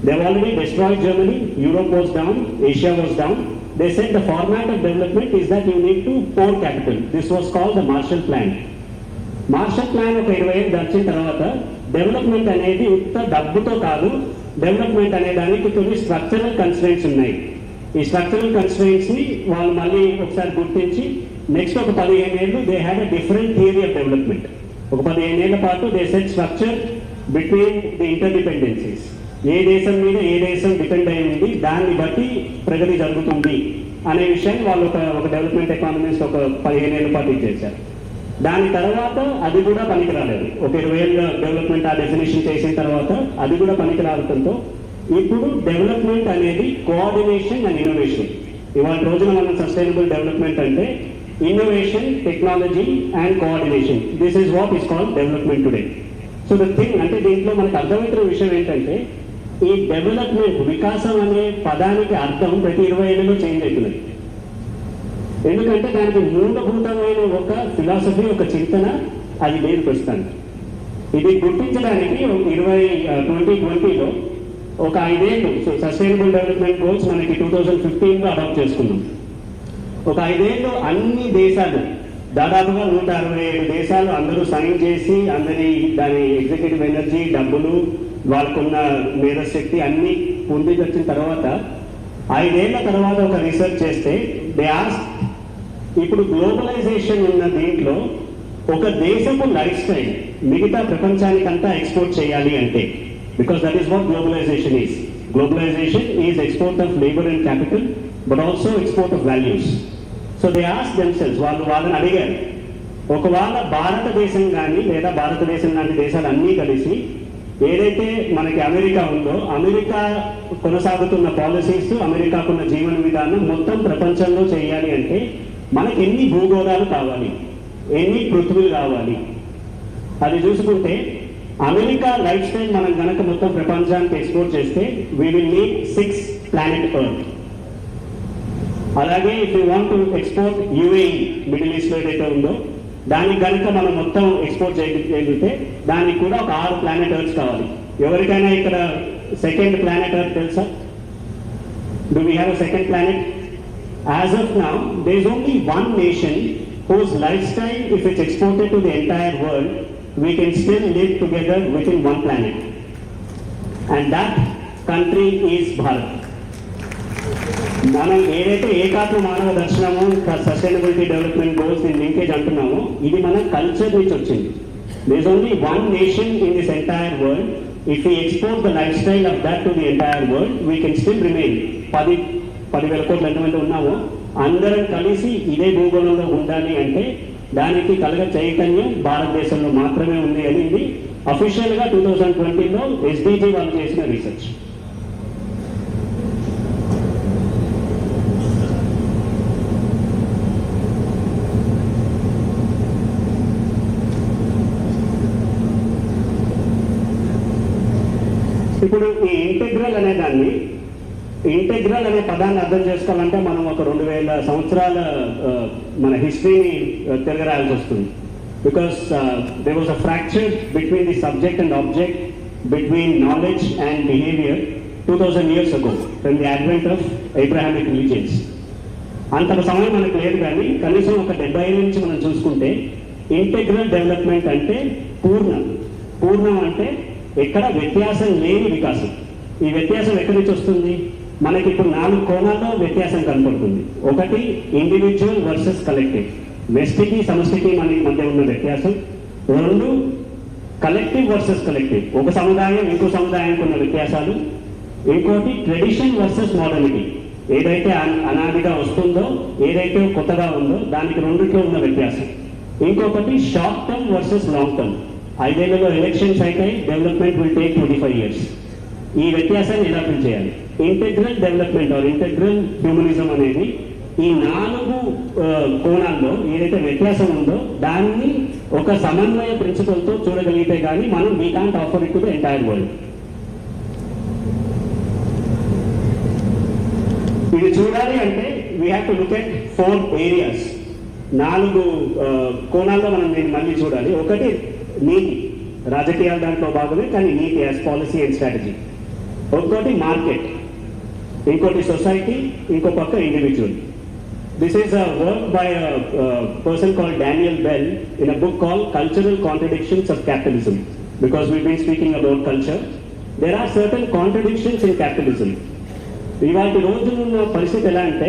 They already destroyed Germany, Europe was down, Asia was down. They said the format of development is that you need to pour capital. This was called the Marshall plan. Marshall plan ఒక 20 ఏళ్ళు దాచిన తర్వాత development అనేది ఇంత డబ్బుతో కాదు, development అనే దానికి కొన్ని స్ట్రక్చరల్ కన్స్ట్రెంట్స్ ఉన్నాయి. ఈ స్ట్రక్చరల్ కన్స్ట్రెంట్స్ ని వాళ్ళు మళ్ళీ ఒకసారి గుర్తించి నెక్స్ట్ ఒక 15 ఏళ్ళు they had a different theory of development. ఒక 15 ఏళ్ల పాటు they set structure between the interdependencies. ఏ దేశం మీద ఏ దేశం డిపెండ్ అయి ఉంది, దాన్ని బట్టి ప్రగతి జరుగుతుంది అనే విషయాన్ని వాళ్ళు ఒక డెవలప్మెంట్ ఎకానమీస్ ఒక 15 ఏళ్ల పాటు ఇచ్చేశారు. దాని తర్వాత అది కూడా పనికి రాలేదు. ఒక 20 ఏళ్ళ డెవలప్మెంట్ ఆ డెఫినేషన్ చేసిన తర్వాత అది కూడా పనికి రావడంతో ఇప్పుడు డెవలప్మెంట్ అనేది కోఆర్డినేషన్ అండ్ ఇన్నోవేషన్. ఇవాళ రోజున మనం సస్టైనబుల్ డెవలప్మెంట్ అంటే innovation, technology and coordination. This is what is called development today. So the thing అంటే దీంట్లో మనకు అర్థమవుతున్న విషయం ఏంటంటే ఈ డెవలప్మెంట్, వికాసం అనే పదానికి అర్థం ప్రతి 20 ఏళ్ళలో చేంజ్ అవుతుంది. ఎందుకంటే దానికి మూలభూతమైన ఒక ఫిలాసఫీ, ఒక చింతన అది లేదు ప్రస్తుతానికి. ఇది గుర్తించడానికి 2020లో ఒక 5 ఏళ్ళు సస్టైనబుల్ డెవలప్మెంట్ గోల్స్ మనకి 2015లో అడాప్ట్ చేసుకున్నాం. ఒక 5 ఏళ్ళు అన్ని దేశాలు దాదాపుగా 167 దేశాలు అందరూ సైన్ చేసి అందరి దాని ఎగ్జిక్యూటివ్ ఎనర్జీ, డబ్బులు, వాళ్ళకున్న మేధశక్తి అన్ని పొంది వచ్చిన తర్వాత 5 ఏళ్ల తర్వాత ఒక రీసెర్చ్ చేస్తే దే ఆస్క్, ఇప్పుడు గ్లోబలైజేషన్ ఉన్న దీంట్లో ఒక దేశపు లైఫ్ స్టైల్ మిగతా ప్రపంచానికంతా ఎక్స్పోర్ట్ చేయాలి అంటే, because that is what globalization is. Globalization is export of labor and capital, but also export of values. So they asked themselves, వాళ్ళని అడిగారు, ఒకవేళ భారతదేశం కానీ లేదా భారతదేశం లాంటి దేశాలు అన్నీ కలిసి ఏదైతే మనకి అమెరికా ఉందో, అమెరికా కొనసాగుతున్న పాలసీస్, అమెరికాకున్న జీవన విధానం మొత్తం ప్రపంచంలో చేయాలి అంటే మనకి ఎన్ని భూగోళాలు కావాలి, ఎన్ని పృథ్వీలు కావాలి. అది చూసుకుంటే అమెరికా లైఫ్ స్టైల్ మనం కనుక మొత్తం ప్రపంచానికి ఎక్స్పోర్ట్ చేస్తే we will need 6 planet earth. అలాగే if you want to export UAE, Middle East లో ఏదైతే ఉందో దానికి కనుక మనం మొత్తం ఎక్స్పోర్ట్ చేయగలిగితే దానికి కూడా ఒక 6 ప్లానెట్ ఎర్త్స్ కావాలి. ఎవరికైనా ఇక్కడ సెకండ్ ప్లానెట్ ఎర్త్ తెలుసా? Do we have a second planet? As of now there is only one nation whose lifestyle, if it's exported to the entire world, we can still live together within one planet, and that country is Bharat. మనం ఏదైతే ఏకాత్మ మానవ దర్శనము, sustainability development goals ని linkage అంటున్నామో ఇది మన culture నుంచి వచ్చింది. there is only one nation in this entire world. If we export the lifestyle of that to the entire world, we can still remain 10,000 కోట్లు ఎంతమంది ఉన్నామో అందరం కలిసి ఇదే భూగోళంలో ఉండాలి అంటే దానికి కలగ చైతన్యం భారతదేశంలో మాత్రమే ఉంది అని ఇది అఫీషియల్ గా 2020లో ఎస్డిజి వాళ్ళు చేసిన రీసెర్చ్. ఇప్పుడు ఈ ఇంటెగ్రల్ అనే పదాన్ని అర్థం చేసుకోవాలంటే మనం ఒక 2000 సంవత్సరాల మన హిస్టరీని తిరగరాయాల్సి వస్తుంది. Because there was a fracture between the subject and object, between knowledge and behaviour 2000 years ago from the advent of Abrahamic religions. అంత సమయం మనకు లేదు, కానీ కనీసం ఒక 70 ఏళ్ళ నుంచి మనం చూసుకుంటే ఇంటెగ్రల్ డెవలప్మెంట్ అంటే పూర్ణం అంటే ఎక్కడ వ్యత్యాసం లేని వికాసం. ఈ వ్యత్యాసం ఎక్కడి నుంచి వస్తుంది? మనకి ఇప్పుడు 4 కోణాల్లో వ్యత్యాసం కనపడుతుంది. ఒకటి ఇండివిజువల్ వర్సెస్ కలెక్టివ్, వ్యక్తికి సమష్టికి మనకి మధ్య ఉన్న వ్యత్యాసం. 2 కలెక్టివ్ వర్సెస్ కలెక్టివ్, ఒక సముదాయం ఇంకో సముదాయానికి ఉన్న వ్యత్యాసాలు. ఇంకోటి ట్రెడిషన్ వర్సెస్ మోడర్నిటీ, ఏదైతే అనాదిగా వస్తుందో ఏదైతే కొత్తగా ఉందో దానికి రెండిట్లో ఉన్న వ్యత్యాసం. ఇంకొకటి short term versus long term, 5 ఏళ్లలో ఎలక్షన్స్ అయితే డెవలప్మెంట్ విల్ టేక్ 25 years. ఈ వ్యత్యాసాన్ని ఎలా ఫిల్ చేయాలి? Integral development or integral humanism అనేది ఈ 4 కోణాల్లో ఏదైతే వ్యత్యాసం ఉందో దాన్ని ఒక సమన్వయ ప్రిన్సిపల్తో చూడగలిగితే కానీ మనం we can't offer it to the entire world. ఇది చూడాలి అంటే we have to look at 4 areas. 4 కోణాల్లో మనం దీన్ని మళ్ళీ చూడాలి. ఒకటి నీతి, రాజకీయాల దాంట్లో భాగమే, కానీ నీతి యాజ్ పాలసీ అండ్ స్ట్రాటజీ. ఇంకోటి మార్కెట్, ఇంకోటి సొసైటీ, ఇంకో పక్క individual. This is a work by a person called Daniel Bell in a book called cultural contradictions of capitalism. Because we been speaking about culture, there are certain contradictions in capitalism. ఇవాటి రోజులున్న పరిస్థితి ఎలా అంటే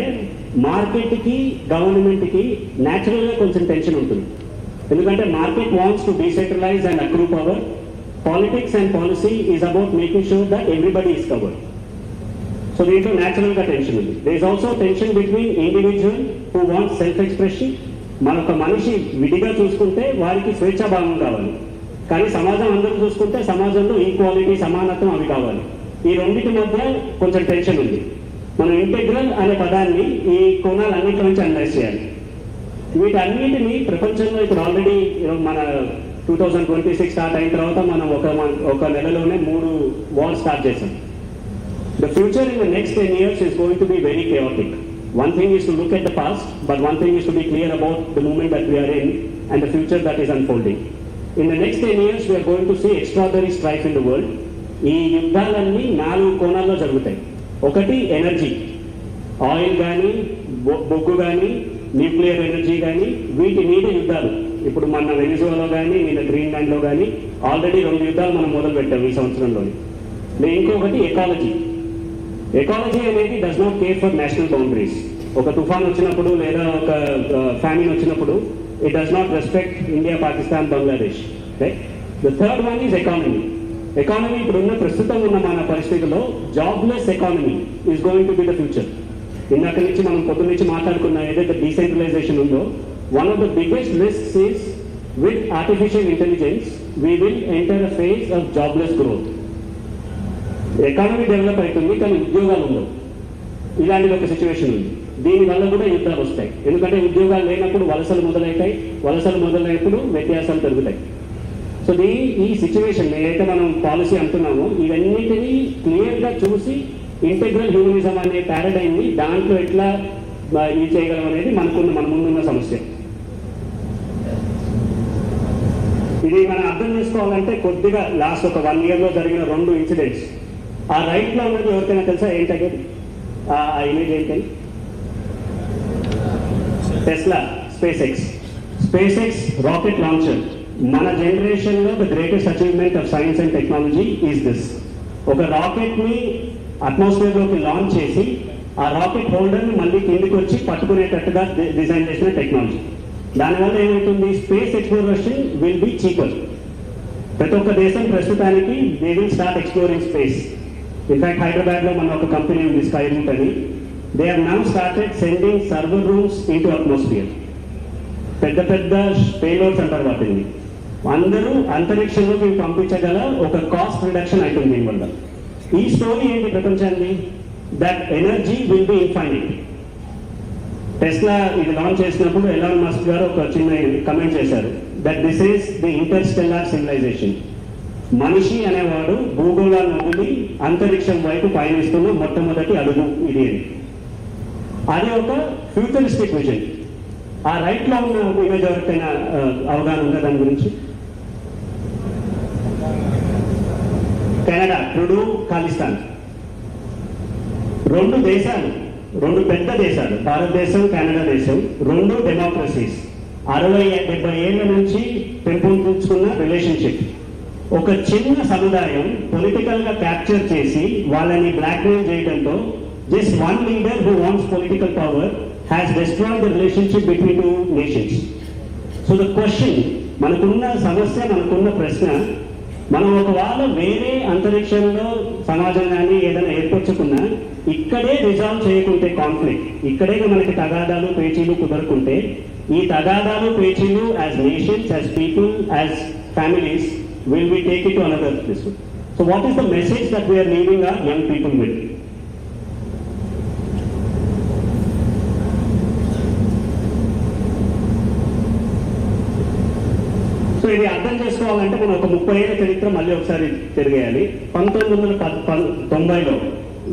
మార్కెట్కి గవర్నమెంట్కి న్యాచురల్గా కొంచెం tension ఉంటుంది. ఎందుకంటే market wants to decentralize and accrue power. Politics and policy is about making sure that everybody is covered. So దీంట్లో న్యాచురల్గా టెన్షన్ ఉంది. There is also tension between individual who want self expression. మనొక మనిషి విడిగా చూసుకుంటే వారికి స్వేచ్ఛాభావం కావాలి, కానీ సమాజం అందరూ చూసుకుంటే సమాజంలో ఈక్వాలిటీ, సమానత్వం అవి కావాలి. ఈ రెండింటి మధ్య కొంచెం టెన్షన్ ఉంది. మనం ఇంటెగ్రల్ అనే పదాన్ని ఈ కోణాలన్నింటి నుంచి అనలైజ్ చేయాలి. వీటన్నిటిని ప్రపంచంలో ఇప్పుడు ఆల్రెడీ మన 2026 స్టార్ట్ అయిన తర్వాత మనం ఒక నెలలోనే 3 వార్స్ స్టార్ట్ చేసాం. The future in the next 10 years is going to be very chaotic. One thing is to look at the past, but one thing is to be clear about the moment that we are in and the future that is unfolding. In the next 10 years, we are going to see extraordinary strife in the world. ఈ యుద్ధాలన్నీ 4 కోణాల్లో జరుగుతాయి. ఒకటి energy, oil కానీ, బొగ్గు కానీ, nuclear energy కానీ, వీటి మీద యుద్ధాలు. ఇప్పుడు మన వెనిజువాలో కానీ, నిన్న గ్రీన్లాండ్లో కానీ ఆల్రెడీ 2 యుద్ధాలు మనం మొదలు పెట్టాం ఈ సంవత్సరంలోని. ఇంకొకటి ఎకాలజీ. ఎకాలజీ అనేది does not care for national boundaries. ఒక తుఫాన్ వచ్చినప్పుడు లేదా ఒక ఫ్యామిన్ వచ్చినప్పుడు it does not respect India, Pakistan, Bangladesh. Right. The third one is economy. Economy ఇప్పుడున్న ప్రస్తుతం ఉన్న మన పరిస్థితిలో jobless economy is going to be the future. ఇందాక నుంచి మనం పొద్దు నుంచి మాట్లాడుకున్న ఏదైతే డీసెంట్రలైజేషన్ ఉందో, one of the biggest risks is with artificial intelligence we will enter a phase of jobless growth. Economy develop అవుతుంది కానీ ఉద్యోగాలు ఉండవు. ఇలాంటిది ఒక సిచ్యువేషన్ ఉంది. దీనివల్ల కూడా యుద్ధాలు వస్తాయి. ఎందుకంటే ఉద్యోగాలు లేనప్పుడు వలసలు మొదలవుతాయి, వలసలు మొదలైనప్పుడు వ్యత్యాసాలు పెరుగుతాయి. సో ఈ సిచ్యువేషన్ ఏదైతే మనం పాలసీ అంటున్నామో ఇవన్నిటినీ క్లియర్గా చూసి ఇంటెగ్రల్ హ్యూమనిజం అనే పారాడైమ్ని దాంట్లో ఎట్లా ఇది చేయగలం అనేది మన ముందున్న సమస్య. ఇది మనం అర్థం చేసుకోవాలంటే కొద్దిగా లాస్ట్ ఒక 1 yearలో జరిగిన 2 ఇన్సిడెంట్స్. ఆ రైట్లో ఉన్నది ఎవరికైనా తెలుసా ఏంటంటే ఆ ఇమేజ్ ఏంటని? Tesla space X rocket launcher. మన జనరేషన్లో the greatest achievement of science and technology is this. ఒక రాకెట్ని అట్మాస్ఫియర్లోకి లాంచ్ చేసి ఆ రాకెట్ హోల్డర్ని మళ్ళీ కిందికి వచ్చి పట్టుకునేటట్టుగా డిజైన్ చేసిన టెక్నాలజీ. దానివల్ల ఏమవుతుంది? Space exploration will be cheaper. ప్రతి ఒక్క దేశం ప్రస్తుతానికి they will start exploring space. In fact హైదరాబాద్లో మన ఒక కంపెనీ ఉంది, స్కై రూట్ అని. They are now started sending server rooms into atmosphere. పెద్ద పేలోడ్స్ అంటారు వాటిని. అందరూ అంతరిక్షంలోకి పంపించగల ఒక కాస్ట్ రిడక్షన్ అవుతుంది దీనివల్ల. ఈ స్టోరీ ఏంటి ప్రపంచాన్ని? That energy will be infinite. Tesla ఇది లాంచ్ చేసినప్పుడు ఎలాన్ మస్క్ గారు ఒక చిన్న కమెంట్ చేశారు, that this is the interstellar civilisation. మనిషి అనేవాడు భూగోళాన్ని వదిలి అంతరిక్షం వైపు పయనిస్తున్న మొట్టమొదటి అడుగు ఇది అని. అది ఒక ఫ్యూచరిస్టిక్ విజన్. ఆ రైట్ లో ఉన్న ఇమేజ్ ఎవరికైనా అవగాహన ఉందా దాని గురించి? కెనడా, ట్రుడూ, ఖాలిస్తాన్, రెండు దేశాలు, రెండు పెద్ద దేశాలు, భారతదేశం, కెనడా దేశం, రెండు డెమోక్రసీస్, 60-70 ఏళ్ల నుంచి పెంపొందించుకున్న రిలేషన్షిప్. ఒక చిన్న సముదాయం పొలిటికల్ గా క్యాప్చర్ చేసి వాళ్ళని బ్లాక్మెయిల్ చేయడంతో just one leader who wants political power has destroyed the relationship between two nations. So the question, మనకున్న సమస్య, మనకున్న ప్రశ్న, మనం ఒకవేళ వేరే అంతరిక్షంలో సమాజం కానీ ఏదైనా ఏర్పరచుకున్నా ఇక్కడే రిజాల్వ్ చేయకుంటే కాన్ఫ్లిక్ట్, ఇక్కడే మనకి తగాదాలు పేచీలు కుదరకుంటే, ఈ తగాదాలు పేచీలు as nations, as people, as families will we take it to another place. So what is the message that we are leaving our young people with? So ఇది అర్థం చేసుకోవాలంటే మనం ఒక 30 ఏళ్ల చరిత్ర మళ్ళీ ఒకసారి తిరిగేయాలి. 1990లో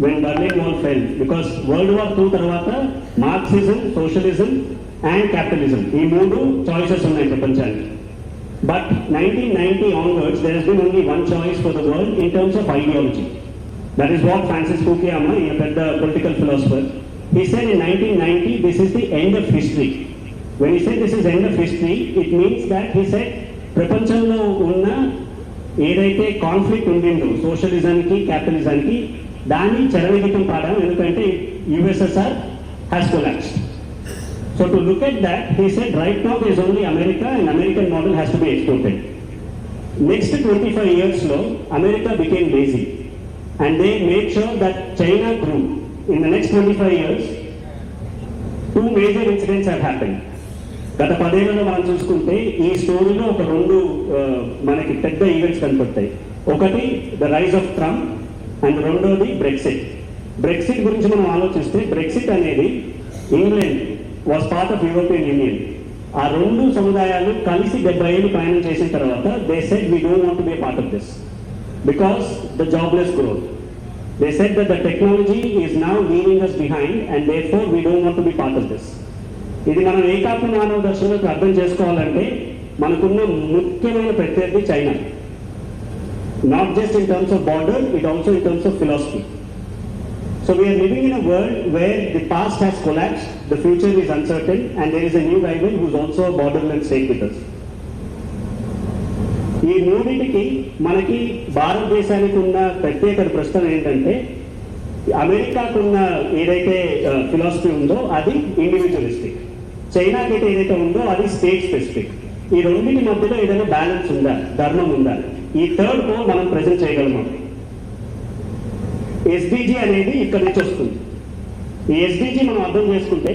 when Berlin Wall fell, because World War II తర్వాత మార్క్సిజం, సోషలిజం అండ్ క్యాపిటలిజం, ఈ మూడు చాయిసెస్ ఉన్నాయి ప్రపంచానికి. But 1990 onwards, there has been only one choice for the world in terms of ideology. That is what Francis Fukuyama, the political philosopher, he said in 1990, this is the end of history. When he said this is end of history, it means that he said, ప్రపంచంలో ఉన్న ఏదైతే conflict ఉండిందో సోషలిజానికి, క్యాపిటలిజానికి, దాన్ని చెరవిగితం పాడాం, ఎందుకంటే USSR has collapsed. So to look at that, he said right now there is only America and American model has to be exported. Next 25 years lo, America became lazy and they made sure that China grew. In the next 25 years, two major incidents have happened. గత 10 ఏళ్లలో మనం చూసుకుంటే ఈ స్టోరీలో ఒక రెండు మనకి పెద్ద ఈవెంట్స్ కనపడతాయి. ఒకటి the rise of Trump and రెండోది బ్రెక్సిట్. బ్రెక్సిట్ గురించి మనం ఆలోచిస్తే, బ్రెక్సిట్ అనేది England was part of European Union. ఆ రెండు సముదాయాలు కలిసి 70 ఏళ్ళు ప్రయాణం చేసిన తర్వాత they said we don't want to be a part of this because the jobless growth. They said that the technology is now leaving us behind and therefore we don't want to be part of this. ఇది మనం ఏకాత్మ మానవ దర్శనంలో అర్థం చేసుకోవాలంటే మనకున్న ముఖ్యమైన ప్రత్యర్థి China. Not just in terms of border, it also in terms of philosophy. So we are living in a world where the past has collapsed, the future is uncertain, and there is a new rival who is also a borderland state with us. ఈ మూడింటికి మనకి భారతదేశానికి ఉన్న ప్రత్యేక ప్రశ్న ఏంటంటే, అమెరికాకున్న ఏదైతే philosophy ఉందో అది ఇండివిజువలిస్టిక్, చైనాకి అయితే ఏదైతే ఉందో అది స్టేట్ స్పెసిఫిక్. ఈ రెండింటి మధ్యలో ఏదైనా బ్యాలెన్స్ ఉందా, ధర్మం ఉందా? ఈ థర్డ్ పోల్ మనం ప్రెజెంట్ చేయగలమా? SDG అనేది ఇక్కడ నుంచి వస్తుంది. ఈ SDG మనం అర్థం చేసుకుంటే,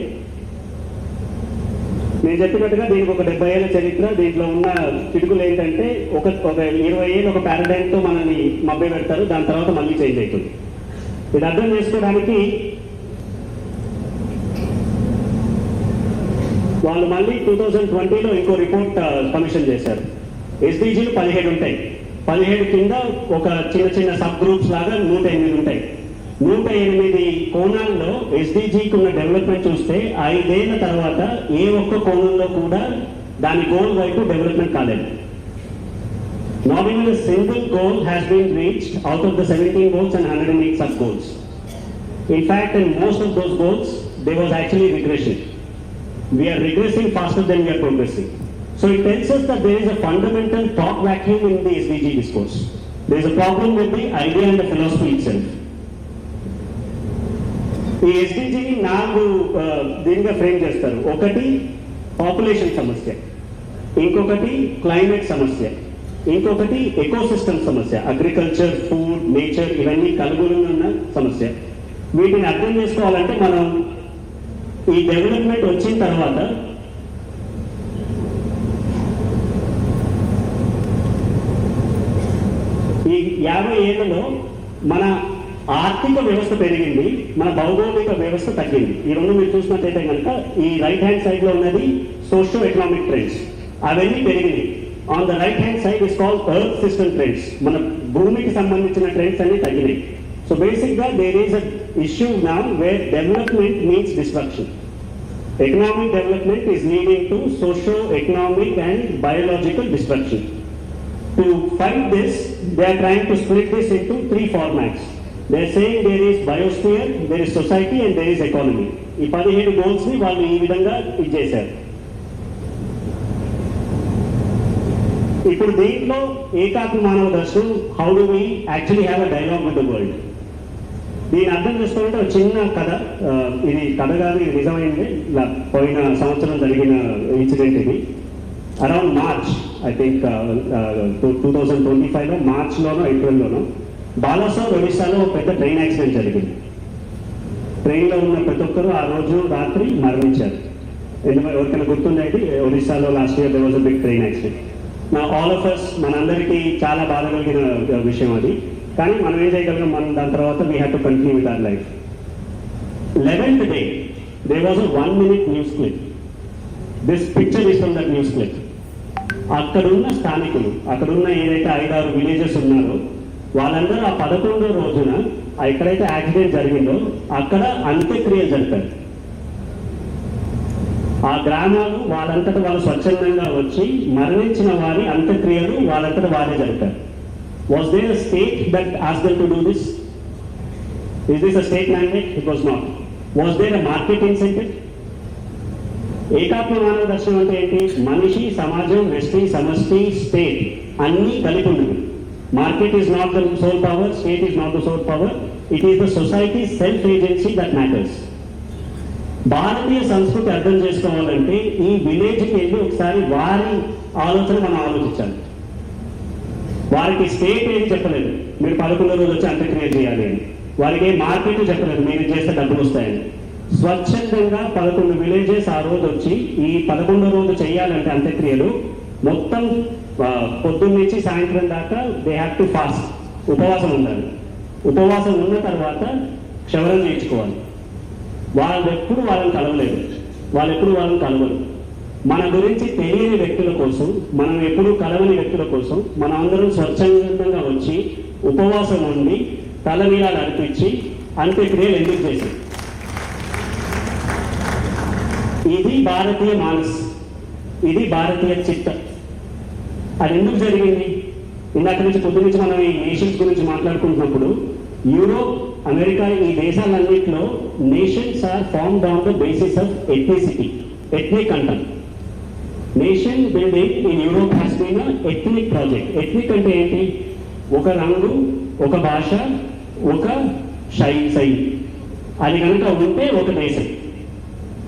నేను చెప్పినట్టుగా దీనికి ఒక 70 ఏళ్ల చరిత్ర, దీంట్లో ఉన్న చిటుకులు ఏంటంటే ఒక 20 ఏళ్ళు ఒక పారాడైమ్తో మనల్ని మభ్య పెడతారు, దాని తర్వాత మళ్ళీ చేంజ్ అవుతుంది. ఇది అర్థం చేసుకోవడానికి వాళ్ళు మళ్ళీ 2020లో ఇంకో రిపోర్ట్ కమిషన్ చేశారు. SDGలు 17 ఉంటాయి. 17 కింద ఒక చిన్న చిన్న సబ్ గ్రూప్స్ లాగా 108 ఉంటాయి. 108 కోణాల్లో SDGకి ఉన్న డెవలప్మెంట్ చూస్తే 5 ఏళ్ల తర్వాత ఏ ఒక్క కోణంలో కూడా దాని గోల్ వైపు డెవలప్మెంట్ కాలేదు. Not even a single goal has been reached out of the 17 goals and 108 sub goals. In fact, in most of those goals, there was actually regression. We are regressing faster than we are progressing. So it tells us that there is a fundamental thought vacuum in the SDG discourse. There is a problem with the idea and the philosophy itself. ఈ SDGని 4 దీనిగా frame చేస్తారు. ఒకటి population సమస్య, ఇంకొకటి climate సమస్య, ఇంకొకటి ecosystem సమస్య, agriculture, food, nature ఇవన్నీ కలుగుని ఉన్న సమస్య. వీటిని అర్థం చేసుకోవాలంటే మనం ఈ డెవలప్మెంట్ వచ్చిన తర్వాత ఈ 50 ఏళ్లలో మన ఆర్థిక వ్యవస్థ పెరిగింది, మన భౌగోళిక వ్యవస్థ తగ్గింది. ఈ రెండు మీరు చూసినట్లయితే కనుక ఈ రైట్ హ్యాండ్ సైడ్ లో ఉన్నది సోషో ఎకనామిక్ ట్రెండ్స్, అవన్నీ పెరిగినాయి. On the right hand side is called earth system trends. మన భూమికి సంబంధించిన ట్రెండ్స్ అన్ని తగ్గినాయి. సో బేసిక్గా there is a issue now where development means destruction. Economic development is leading to socio-economic and biological destruction. To fight this, they are trying to split this into 3 formats. They are saying there is biosphere, there is society and there is economy. ఈ 17 goals ని వాళ్ళు ఈ విధంగా ఇచ్చేశారు. ఇప్పుడు దీంట్లో ఏకాత్మ మానవ దర్శనం, how do we actually have a dialogue with the world. దీన్ని అర్థం చేసుకోవాలంటే ఒక చిన్న కథ. ఇది కథ కాదు, ఇది నిజమైంది. పోయిన సంవత్సరం జరిగిన ఇన్సిడెంట్ ఇది. అరౌండ్ మార్చ్, ఐ థింక్ 2025లో మార్చ్లోనో ఏప్రిల్లోనో బాలాసోర్ ఒడిశాలో ఒక పెద్ద ట్రైన్ యాక్సిడెంట్ జరిగింది. ట్రైన్లో ఉన్న ప్రతి ఒక్కరూ ఆ రోజు రాత్రి మరణించారు. ఎవరికైనా గుర్తుండేది, ఒడిశాలో last year there was a big train accident. నా ఆల్ ఆఫ్ అస్, మనందరికీ చాలా బాధ కలిగిన విషయం అది. కానీ మనం ఏం చేయగలిగాం, మనం దాని తర్వాత we have to continue with our life. 11th day there was a 1 minute news clip. This picture is from that news clip. అక్కడున్న స్థానికులు, అక్కడున్న ఏదైతే 5-6 విలేజెస్ ఉన్నారో వాళ్ళందరూ ఆ 11వ రోజున ఎక్కడైతే యాక్సిడెంట్ జరిగిందో అక్కడ అంత్యక్రియలు జరిపారు. ఆ గ్రామాలు వాళ్ళంతటా వాళ్ళు స్వచ్ఛందంగా వచ్చి మరణించిన వారి అంత్యక్రియలు వాళ్ళంతటా వారే జరిపారు. Was there a state that asked them to do this? Is this a state mandate? It was not. Was there a market incentive? ఏకాత్మ మానవ దర్శనం అంటే ఏంటి? మనిషి, సమాజం, వ్యక్తి, సమష్టి, స్టేట్ అన్నీ కలిపి ఉన్నవి. Market is not the sole power, state is not the sole power, it is the society self agency that matters. భారతీయ సంస్కృతి అర్థం చేసుకోవాలంటే ఈ విలేజ్కి వెళ్ళి ఒకసారి వారి ఆలోచన మనం ఆలోచించాలి. వారికి స్టేట్ ఏది చెప్పలేదు, మీరు 11వ రోజు వచ్చి అంత్యక్రియ చేయాలి అని. వారికి ఏ మార్కెట్ చెప్పలేదు, మీరు చేస్తే డబ్బులు వస్తాయని. స్వచ్ఛందంగా 11 విలేజెస్ ఆ రోజు వచ్చి ఈ 11వ రోజు చేయాలంటే అంత్యక్రియలు మొత్తం పొద్దున్న నుంచి సాయంత్రం దాకా దే హ్యావ్ టు ఫాస్ట్, ఉపవాసం ఉండాలి. ఉపవాసం ఉన్న తర్వాత క్షవరం చేయించుకోవాలి. వాళ్ళు ఎప్పుడు వాళ్ళని కలవలేదు, వాళ్ళని కలవరు. మన గురించి తెలియని వ్యక్తుల కోసం, మనం ఎప్పుడు కలవని వ్యక్తుల కోసం మనం అందరం స్వచ్ఛందంగా వచ్చి ఉపవాసం ఉండి తలనీలాలు అర్పించి అంత్యక్రియలు ఎందుకు చేశాం? ఇది భారతీయ మానస్, ఇది భారతీయ చిత్త. అది ఎందుకు జరిగింది? ఇందాక నుంచి పొద్దు నుంచి మనం ఈ నేషన్స్ గురించి మాట్లాడుకుంటున్నప్పుడు యూరోప్, అమెరికా ఈ దేశాలన్నింటిలో nations are formed on the basis of ethnicity, ethnic అంటాం. Nation building in Europe has been ethnic project. Ethnic అంటే ఏంటి? ఒక రంగు, ఒక భాష, ఒక శైలి. అది కనుక ఉంటే ఒక దేశం.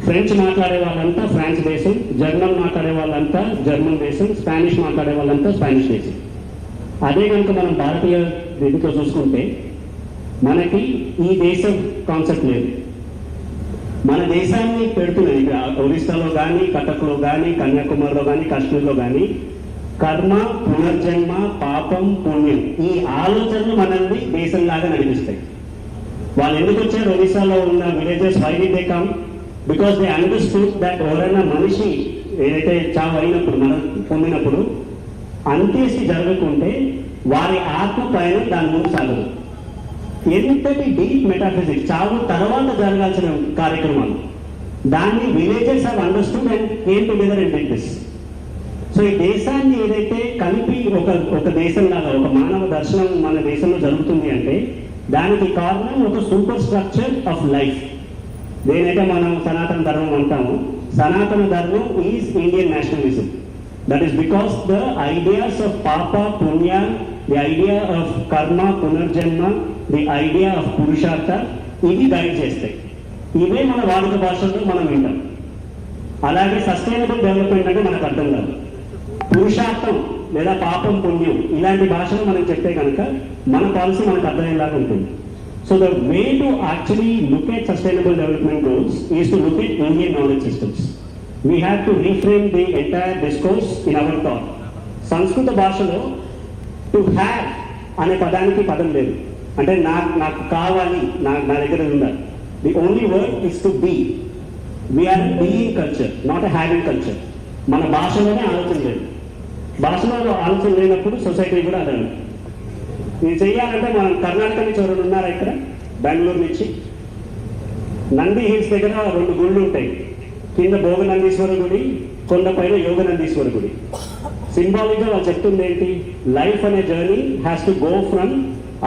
ఫ్రెంచ్ మాట్లాడే వాళ్ళంతా ఫ్రాన్స్ దేశం, జర్మన్ మాట్లాడే వాళ్ళంతా జర్మన్ దేశం, స్పానిష్ మాట్లాడే వాళ్ళంతా స్పానిష్ దేశం. అదే కనుక మనం భారతీయ దీంట్లో చూసుకుంటే మనకి ఈ దేశం కాన్సెప్ట్ లేదు. మన దేశాన్ని పెడుతున్నది ఒరిస్సాలో కానీ, కటక్లో కానీ, కన్యాకుమారిలో కానీ, కాశ్మీర్లో కానీ కర్మ, పునర్జన్మ, పాపం, పుణ్యం ఈ ఆలోచనలు మనల్ని దేశంలాగా నడిపిస్తాయి. వాళ్ళు ఎందుకు వచ్చారు? ఒరిస్సాలో ఉన్న villages why did they come? Because they understood that ఎవరైనా మనిషి ఏదైతే చావు అయినప్పుడు, మనం పొందినప్పుడు అంత్యేష్టి జరగకుంటే వారి ఆత్మ పైన దాని ముందు సాగదు. ఎంతటి డీప్ మెటాఫిజిక్స్, చావు తర్వాత జరగాల్సిన కార్యక్రమాలు, దాన్ని villages have understood and came together and did this. So ఈ దేశాన్ని ఏదైతే కలిపి ఒక దేశంలాగా ఒక మానవ దర్శనం మన దేశంలో జరుగుతుంది అంటే దానికి కారణం ఒక సూపర్ స్ట్రక్చర్ ఆఫ్ లైఫ్. దేనైతే మనం సనాతన ధర్మం అంటాము, సనాతన ధర్మం is Indian nationalism. That is because the ideas of పాప, పుణ్య, ది ఐడియా ఆఫ్ కర్మ, పునర్జన్మ, ది ఐడియా ఆఫ్ పురుషార్థ ఇవి గైడ్ చేస్తాయి. ఇవే మన వాడుక భాషల్లో మనం వింటాం. అలాగే సస్టైనబుల్ డెవలప్మెంట్ అంటే మనకు అర్థం కాదు. పురుషార్థం లేదా పాపం, పుణ్యం ఇలాంటి భాషలు మనం చెప్తే కనుక మన పాలసీ మనకు అర్థమయ్యేలాగా ఉంటుంది. So the way to actually look at sustainable development goals is to look at Indian knowledge systems. We have to reframe the entire discourse in our thought. సంస్కృత భాషలో టు హ్యావ్ అనే పదానికి పదం లేదు. అంటే నాకు కావాలి, నా దగ్గర ఉండాలి. The only word is to be. We are being culture, not a having culture. మన భాషలోనే ఆలోచన లేదు. భాషలో ఆలోచన లేనప్పుడు సొసైటీ కూడా అదే. ఇది చెయ్యాలంటే మనం కర్ణాటక నుంచి ఎవరైనా ఉన్నారా ఇక్కడ? బెంగళూరు నుంచి నంది హిల్స్ దగ్గర 2 గుళ్ళు ఉంటాయి. కింద భోగ నందీశ్వర గుడి, కొండపైన యోగ నందీశ్వర గుడి. సింబాలిక్గా వాళ్ళు చెప్తుంది ఏంటి? లైఫ్ అనే journey has to go from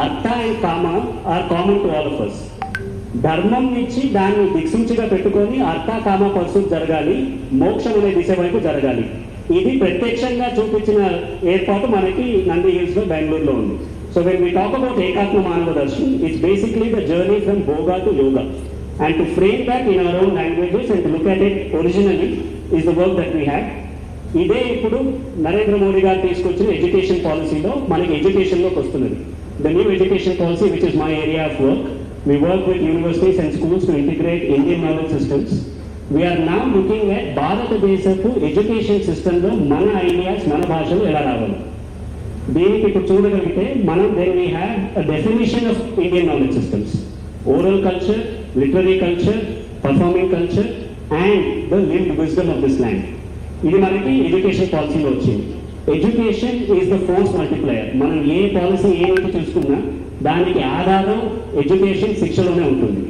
artha and kama or common to all of us. ధర్మం నుంచి దాన్ని దిక్సూచిగా పెట్టుకొని అర్థ కామ పర్సూట్ జరగాలి, మోక్షం అనే దిశ వైపు జరగాలి. ఇది ప్రత్యక్షంగా చూపించిన ఏర్పాటు మనకి నంది హిల్స్ లో బెంగళూరులో ఉంది. So when we talk about Ekatma Manav Darshan, it's basically the journey from bhoga to yoga. And to frame that in our own languages and to look at it originally is the work that we had. ఇదే ఇప్పుడు నరేంద్ర మోడీ గారు తీసుకొచ్చిన education పాలసీలో మనకి ఎడ్యుకేషన్లోకి వస్తున్నది. The new education policy which is my area of work. We work with universities and schools to integrate Indian knowledge systems. We are now looking at భారతదేశపు education సిస్టంలో మన ఐడియాస్, మన భాషలు ఎలా రావాలి. దీనికి ఇప్పుడు చూడగలిగితే మనం then we have a definition of Indian knowledge systems. Oral culture, literary culture, performing culture and the lived wisdom of this land. ఇది మనకి ఎడ్యుకేషన్ పాలసీలో వచ్చింది. Education is the force multiplier. మనం ఏ పాలసీ ఏదైతే చూసుకున్నా దానికి ఆధారం ఎడ్యుకేషన్, శిక్షలోనే ఉంటుంది.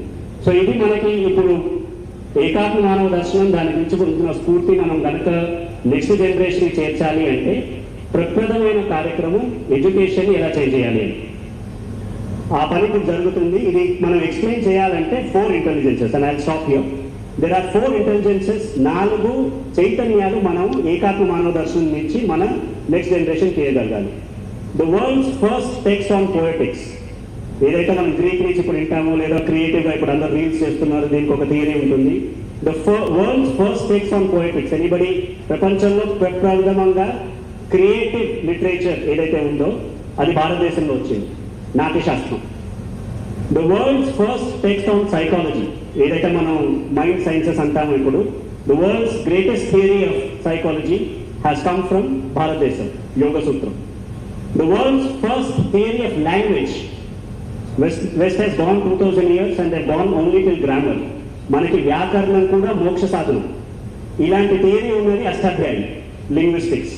సో ఇది మనకి ఇప్పుడు ఏకాత్మ మానవ దర్శనం, దాని గురించి పొందుతున్న స్ఫూర్తి మనం కనుక నెక్స్ట్ జనరేషన్కి చేర్చాలి అంటే ప్రప్రదమైన కార్యక్రమం ఎడ్యుకేషన్ ఎలా చేంజ్ చేయాలి అని ఆ పని ఇప్పుడు జరుగుతుంది. ఇది మనం ఎక్స్ప్లెయిన్ చేయాలంటే 4 intelligences and I will stop here. There are 4 intelligences, 4 చైతన్యాలు మనం ఏకాత్మ మానవ దర్శనం నుంచి మన నెక్స్ట్ జనరేషన్ చేయగలగాలి. The world's first text on poetics, ఏదైతే మనం గ్రీక్ నుంచి ఇప్పుడు వింటామో లేదా క్రియేటివ్గా ఇప్పుడు అందరూ రీల్స్ చేస్తున్నారు, దీనికి ఒక థియరీ ఉంటుంది. The world's first text on poetics, anybody ప్రపంచంలో ప్రప్రథమంగా క్రియేటివ్ లిటరేచర్ ఏదైతే ఉందో అది భారతదేశంలో వచ్చింది, Natyashastra. The world's first text on psychology, ఏదైతే మనం మైండ్ సైన్సెస్ అంటాము ఇప్పుడు, the world's greatest theory of psychology has come from భారతదేశం, Yoga Sutra. The world's first theory of language, west has gone 2000 years and they gone only till grammar. మనకి వ్యాకరణం కూడా మోక్ష సాధనం. ఇలాంటి థియరీ ఉన్నది Ashtadhyayi, linguistics.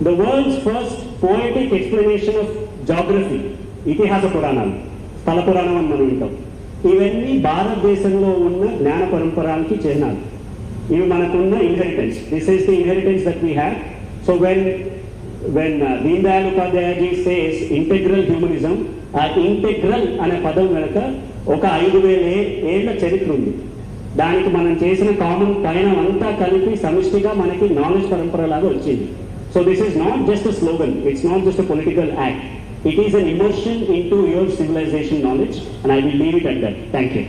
The world's first poetic explanation of geography, ఇతిహాస పురాణాలు, స్థల పురాణం అని మనం వింటాం. ఇవన్నీ భారతదేశంలో ఉన్న జ్ఞాన పరంపరానికి చిహ్నాలు. ఇవి మనకున్న inheritance. This is the inheritance that we have. So when Deen Dayal Upadhyayaji says integral humanism, ఆ ఇంటెగ్రల్ అనే పదం వెనుక ఒక 5000 ఏళ్ల చరిత్ర ఉంది. దానికి మనం చేసిన కామన్ పయనం అంతా కలిపి సమిష్టిగా మనకి నాలెడ్జ్ పరంపర లాగా వచ్చింది. So this is not just a slogan, it's not just a political act. It is an immersion into your civilization knowledge and I will leave it at that. Thank you.